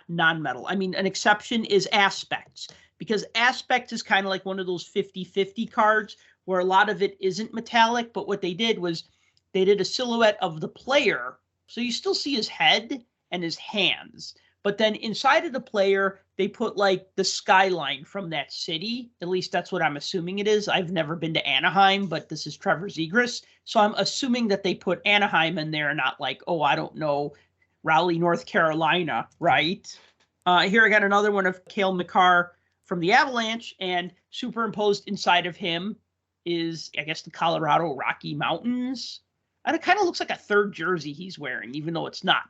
non-metal. I mean, an exception is Aspects, because Aspects is kind of like one of those 50-50 cards where a lot of it isn't metallic, but what they did was they did a silhouette of the player. So you still see his head and his hands, but then inside of the player, they put like the skyline from that city. At least that's what I'm assuming it is. I've never been to Anaheim, but this is Trevor Zegras. So I'm assuming that they put Anaheim in there, not like, oh, I don't know, Raleigh, North Carolina, right? Here I got another one of Cale Makar from the Avalanche, and superimposed inside of him is, I guess, the Colorado Rocky Mountains. And it kind of looks like a third jersey he's wearing, even though it's not.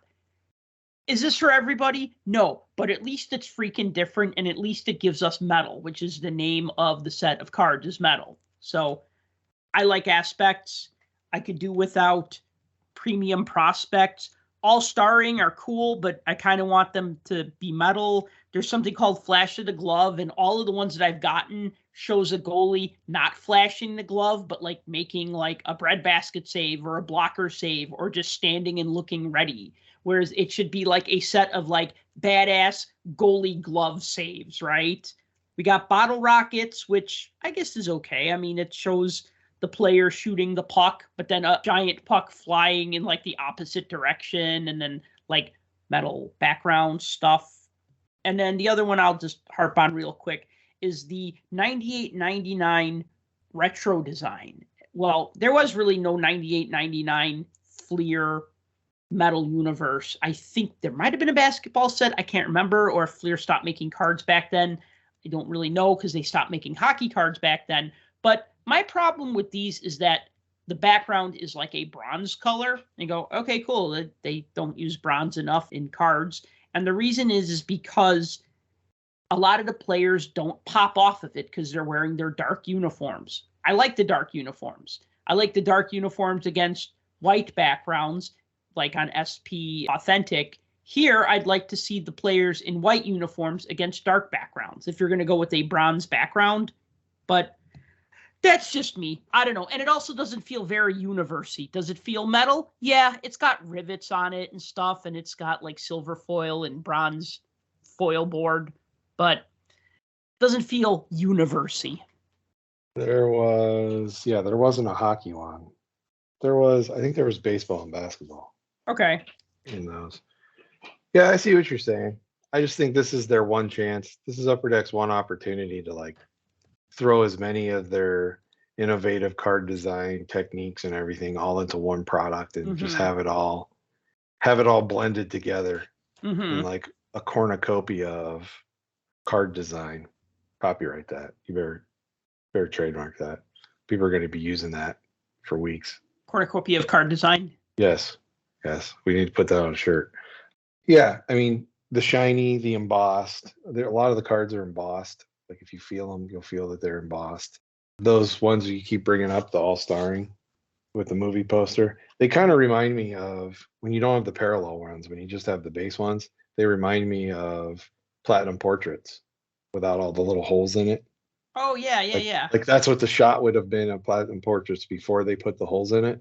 Is this for everybody? No, but at least it's freaking different, and at least it gives us metal, which is the name of the set of cards, is metal. So I like Aspects. I could do without premium prospects. All starring are cool, but I kind of want them to be metal. There's something called Flash of the Glove, and all of the ones that I've gotten shows a goalie not flashing the glove, but like making like a breadbasket save or a blocker save or just standing and looking ready. Whereas it should be like a set of like badass goalie glove saves, right? We got Bottle Rockets, which I guess is okay. I mean, it shows the player shooting the puck, but then a giant puck flying in like the opposite direction, and then like metal background stuff. And then the other one I'll just harp on real quick is the 98-99 retro design. Well, there was really no 98-99 Fleer Metal Universe. I think there might have been a basketball set. I can't remember, or if Fleer stopped making cards back then. I don't really know because they stopped making hockey cards back then. But my problem with these is that the background is like a bronze color. And go, okay, cool. They don't use bronze enough in cards. And the reason is because a lot of the players don't pop off of it because they're wearing their dark uniforms. I like the dark uniforms. I like the dark uniforms against white backgrounds, like on SP Authentic. Here, I'd like to see the players in white uniforms against dark backgrounds if you're going to go with a bronze background. But that's just me. I don't know. And it also doesn't feel very university. Does it feel metal? Yeah, it's got rivets on it and stuff, and it's got like silver foil and bronze foil board, but it doesn't feel university. There wasn't a hockey one. I think there was baseball and basketball. Okay. In those. Yeah, I see what you're saying. I just think this is their one chance. This is Upper Deck's one opportunity to like throw as many of their innovative card design techniques and everything all into one product and just have it all blended together in like a cornucopia of card design. Copyright that. You better trademark that. People are going to be using that for weeks. Cornucopia of card design. Yes. We need to put that on a shirt. Yeah, I mean, the shiny, the embossed. A lot of the cards are embossed. Like if you feel them, you'll feel that they're embossed. Those ones you keep bringing up, the all-starring with the movie poster, they kind of remind me of when you don't have the parallel ones, when you just have the base ones, they remind me of Platinum Portraits without all the little holes in it. Oh, yeah. Like that's what the shot would have been of Platinum Portraits before they put the holes in it.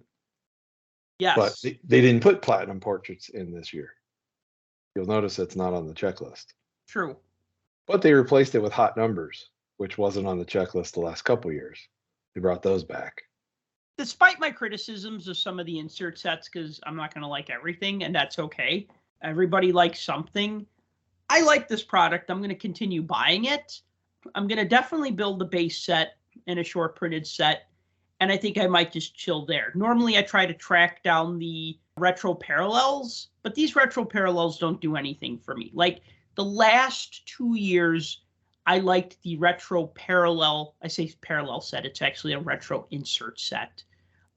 Yes. But they didn't put Platinum Portraits in this year. You'll notice it's not on the checklist. True. But they replaced it with Hot Numbers, which wasn't on the checklist the last couple years. They brought those back. Despite my criticisms of some of the insert sets, because I'm not going to like everything, and that's okay. Everybody likes something. I like this product. I'm going to continue buying it. I'm going to definitely build the base set and a short printed set, and I think I might just chill there. Normally, I try to track down the retro parallels, but these retro parallels don't do anything for me. Like the last 2 years, I liked the retro parallel. I say parallel set. It's actually a retro insert set.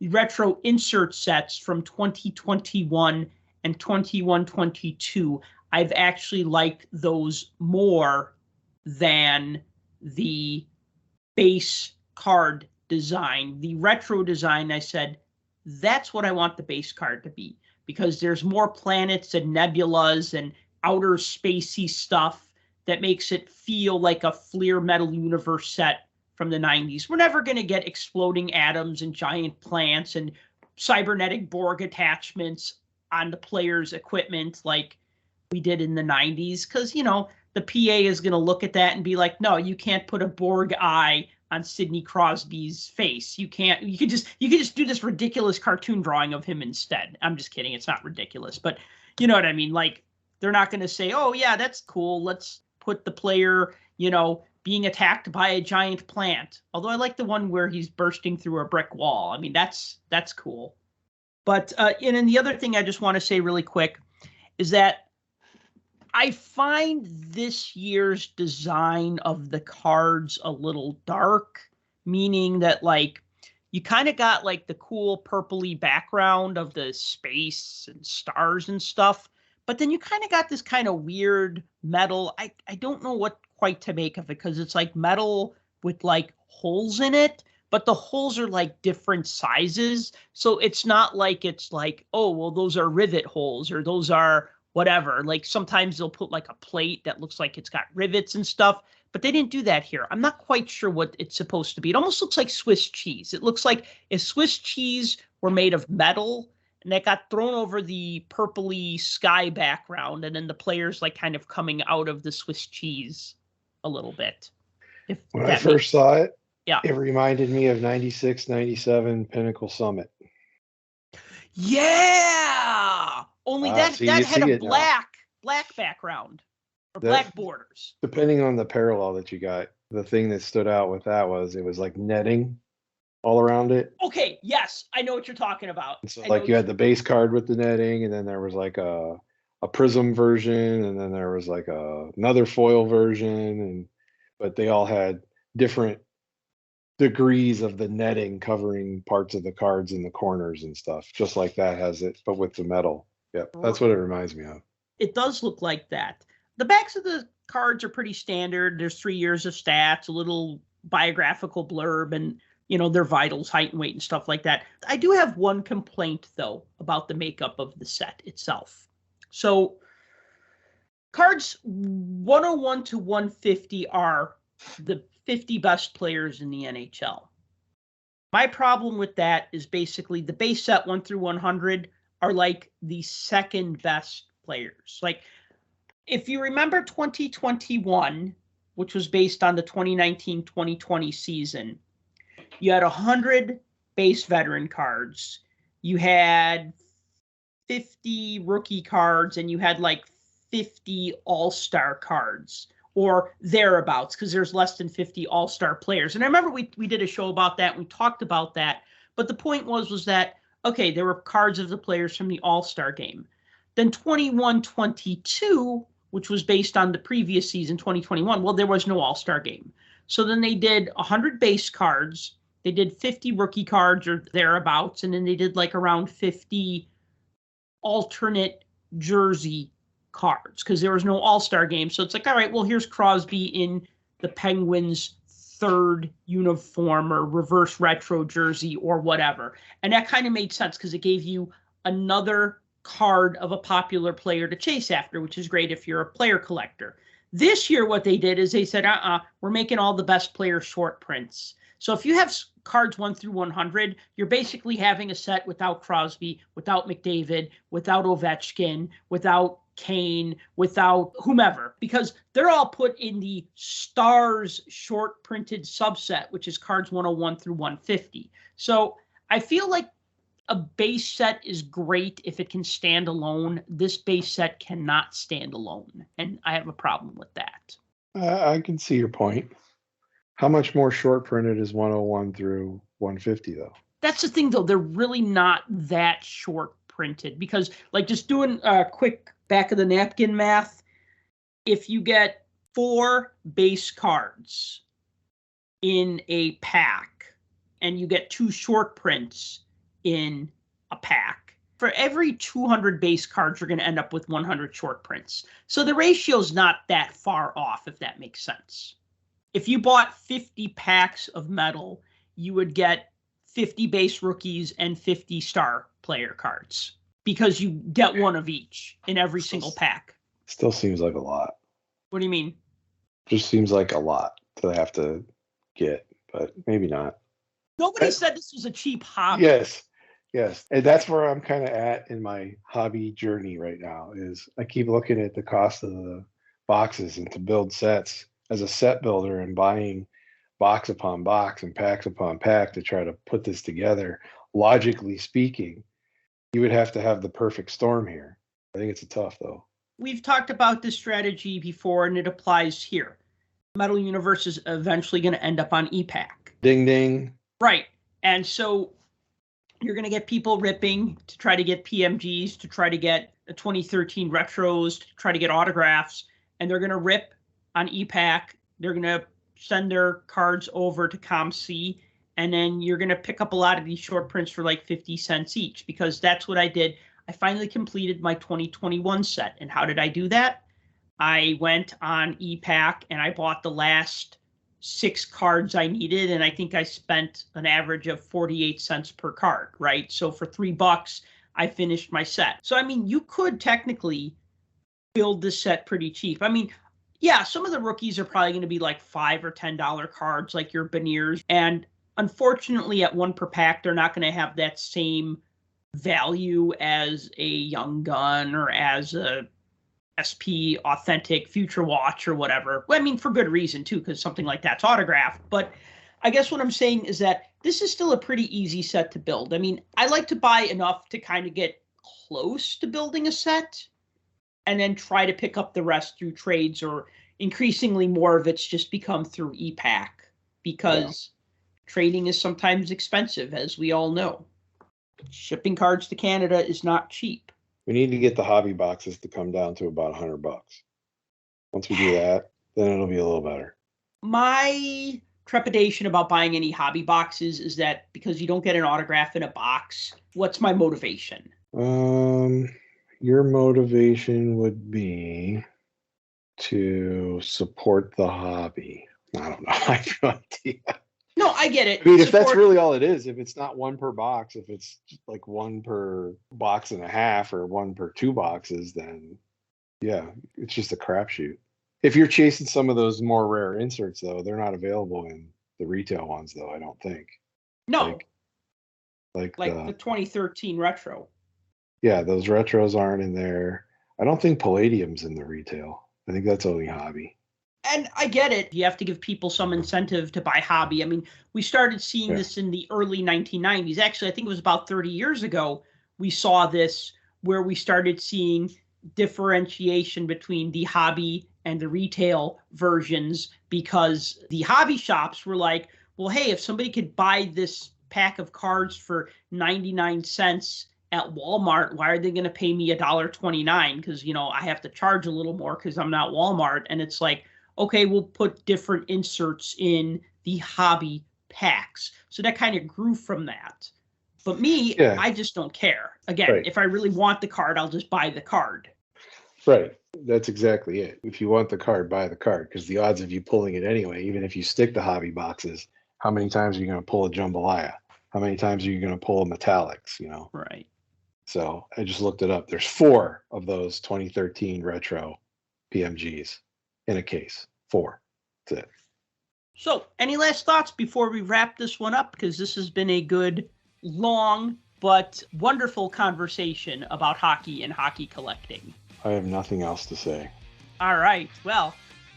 The retro insert sets from 2021 and 21-22, I've actually liked those more than the base card design. The retro design, I said, that's what I want the base card to be, because there's more planets and nebulas and outer spacey stuff that makes it feel like a Fleer Metal Universe set from the 90s. We're never going to get exploding atoms and giant plants and cybernetic Borg attachments on the player's equipment like we did in the 90s, because, you know, the PA is going to look at that and be like, no, you can't put a Borg eye on Sidney Crosby's face. You can't. You could just do this ridiculous cartoon drawing of him instead. I'm just kidding. It's not ridiculous, but you know what I mean? Like, they're not going to say, oh yeah, that's cool, let's put the player, you know, being attacked by a giant plant. Although I like the one where he's bursting through a brick wall. I mean, that's cool. But and then the other thing I just want to say really quick is that I find this year's design of the cards a little dark, meaning that like you kind of got like the cool purpley background of the space and stars and stuff, but then you kind of got this kind of weird metal. I don't know what quite to make of it, because it's like metal with like holes in it, but the holes are like different sizes. So it's not like it's like, oh, well, those are rivet holes or those are whatever. Like sometimes they'll put like a plate that looks like it's got rivets and stuff, but they didn't do that here. I'm not quite sure what it's supposed to be. It almost looks like Swiss cheese. It looks like if Swiss cheese were made of metal and that got thrown over the purpley sky background, and then the players like kind of coming out of the Swiss cheese a little bit. When I first saw it, yeah, it reminded me of 96, 97 Pinnacle Summit. Yeah. Only that had a black background or black borders. Depending on the parallel that you got, the thing that stood out with that was it was like netting all around it. Okay, yes, I know what you're talking about. And so like you had the base card with the netting, and then there was like a prism version, and then there was like another foil version, but they all had different degrees of the netting covering parts of the cards in the corners and stuff. Just like that has it, but with the metal. Yep, that's what it reminds me of. It does look like that. The backs of the cards are pretty standard. There's 3 years of stats, a little biographical blurb, and you know, their vitals, height and weight and stuff like that. I do have one complaint though about the makeup of the set itself. So cards 101 to 150 are the 50 best players in the NHL. My problem with that is basically the base set 1 through 100 are like the second best players. Like if you remember 2021, which was based on the 2019-2020 season, you had 100 base veteran cards, you had 50 rookie cards, and you had like 50 all-star cards or thereabouts, because there's less than 50 all-star players. And I remember we did a show about that. We talked about that. But the point was that, okay, there were cards of the players from the all-star game. Then 21-22, which was based on the previous season, 2021, well, there was no all-star game. So then they did 100 base cards. They did 50 rookie cards or thereabouts. And then they did like around 50 alternate jersey cards, because there was no all-star game. So it's like, all right, well, here's Crosby in the Penguins' third uniform or reverse retro jersey or whatever. And that kind of made sense because it gave you another card of a popular player to chase after, which is great if you're a player collector. This year, what they did is they said, we're making all the best player short prints. So if you have cards 1 through 100, you're basically having a set without Crosby, without McDavid, without Ovechkin, without Kane, without whomever, because they're all put in the Stars short printed subset, which is cards 101 through 150. So I feel like a base set is great if it can stand alone. This base set cannot stand alone, and I have a problem with that. I can see your point. How much more short printed is 101 through 150 though? That's the thing, though. They're really not that short printed, because like just doing a quick back of the napkin math, if you get 4 base cards in a pack and you get 2 short prints in a pack, for every 200 base cards, you're going to end up with 100 short prints. So the ratio's not that far off, if that makes sense. If you bought 50 packs of metal, you would get 50 base rookies and 50 star player cards, because you get one of each in every single pack. Still seems like a lot. What do you mean? Just seems like a lot to have to get, but maybe not. Nobody said this was a cheap hobby. Yes. And that's where I'm kind of at in my hobby journey right now, is I keep looking at the cost of the boxes, and to build sets as a set builder and buying box upon box and packs upon pack to try to put this together. Logically speaking, you would have to have the perfect storm here. I think it's tough though. We've talked about this strategy before, and it applies here. Metal Universe is eventually going to end up on e-pack. Ding, ding. Right. And so you're going to get people ripping to try to get PMGs, to try to get the 2013 retros, to try to get autographs, and they're going to rip on e-pack. They're going to send their cards over to ComC, and then you're going to pick up a lot of these short prints for like 50 cents each, because that's what I did. I finally completed my 2021 set. And how did I do that? I went on e-pack and I bought the last 6 cards I needed, and I think I spent an average of 48 cents per card, right? So for $3, I finished my set. So, I mean, you could technically build this set pretty cheap. I mean, yeah, some of the rookies are probably going to be like $5 or $10 cards, like your Beniers. And unfortunately, at 1 per pack, they're not going to have that same value as a Young Gun or as a SP Authentic Future Watch or whatever. Well, I mean, for good reason, too, because something like that's autographed. But I guess what I'm saying is that this is still a pretty easy set to build. I mean, I like to buy enough to kind of get close to building a set, and then try to pick up the rest through trades, or increasingly more of it's just become through e-pack, because trading is sometimes expensive, as we all know. Shipping cards to Canada is not cheap. We need to get the hobby boxes to come down to about $100. Once we do that, then it'll be a little better. My trepidation about buying any hobby boxes is that because you don't get an autograph in a box, what's my motivation? Your motivation would be to support the hobby. I don't know. I have no idea. No, I get it. I mean, if that's really all it is, if it's not 1 per box, if it's like 1 per box and a half or 1 per 2 boxes, then yeah, it's just a crapshoot. If you're chasing some of those more rare inserts, though, they're not available in the retail ones, though, I don't think. No. Like the 2013 retro. Yeah, those retros aren't in there. I don't think Palladium's in the retail. I think that's only hobby. And I get it. You have to give people some incentive to buy hobby. I mean, we started seeing this in the early 1990s. Actually, I think it was about 30 years ago, we saw this, where we started seeing differentiation between the hobby and the retail versions, because the hobby shops were like, well, hey, if somebody could buy this pack of cards for 99 cents at Walmart, why are they going to pay me $1.29? Because, I have to charge a little more because I'm not Walmart. And it's like, okay, we'll put different inserts in the hobby packs. So that kind of grew from that. But me, I just don't care. Again, if I really want the card, I'll just buy the card. Right. That's exactly it. If you want the card, buy the card, because the odds of you pulling it anyway, even if you stick to hobby boxes, how many times are you going to pull a jambalaya? How many times are you going to pull a metallics, Right. So I just looked it up. There's 4 of those 2013 retro PMGs in a case. 4. That's it. So any last thoughts before we wrap this one up? Because this has been a good, long, but wonderful conversation about hockey and hockey collecting. I have nothing else to say. All right. Well,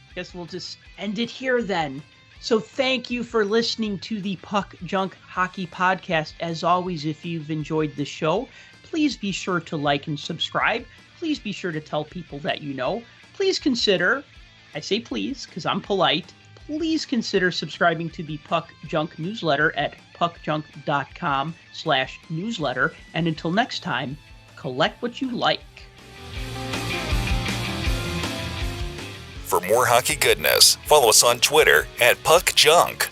I guess we'll just end it here then. So thank you for listening to the Puck Junk Hockey Podcast. As always, if you've enjoyed the show, please be sure to like and subscribe. Please be sure to tell people that you know. Please consider, I say please because I'm polite, please consider subscribing to the Puck Junk newsletter at puckjunk.com/newsletter. And until next time, collect what you like. For more hockey goodness, follow us on Twitter at PuckJunk.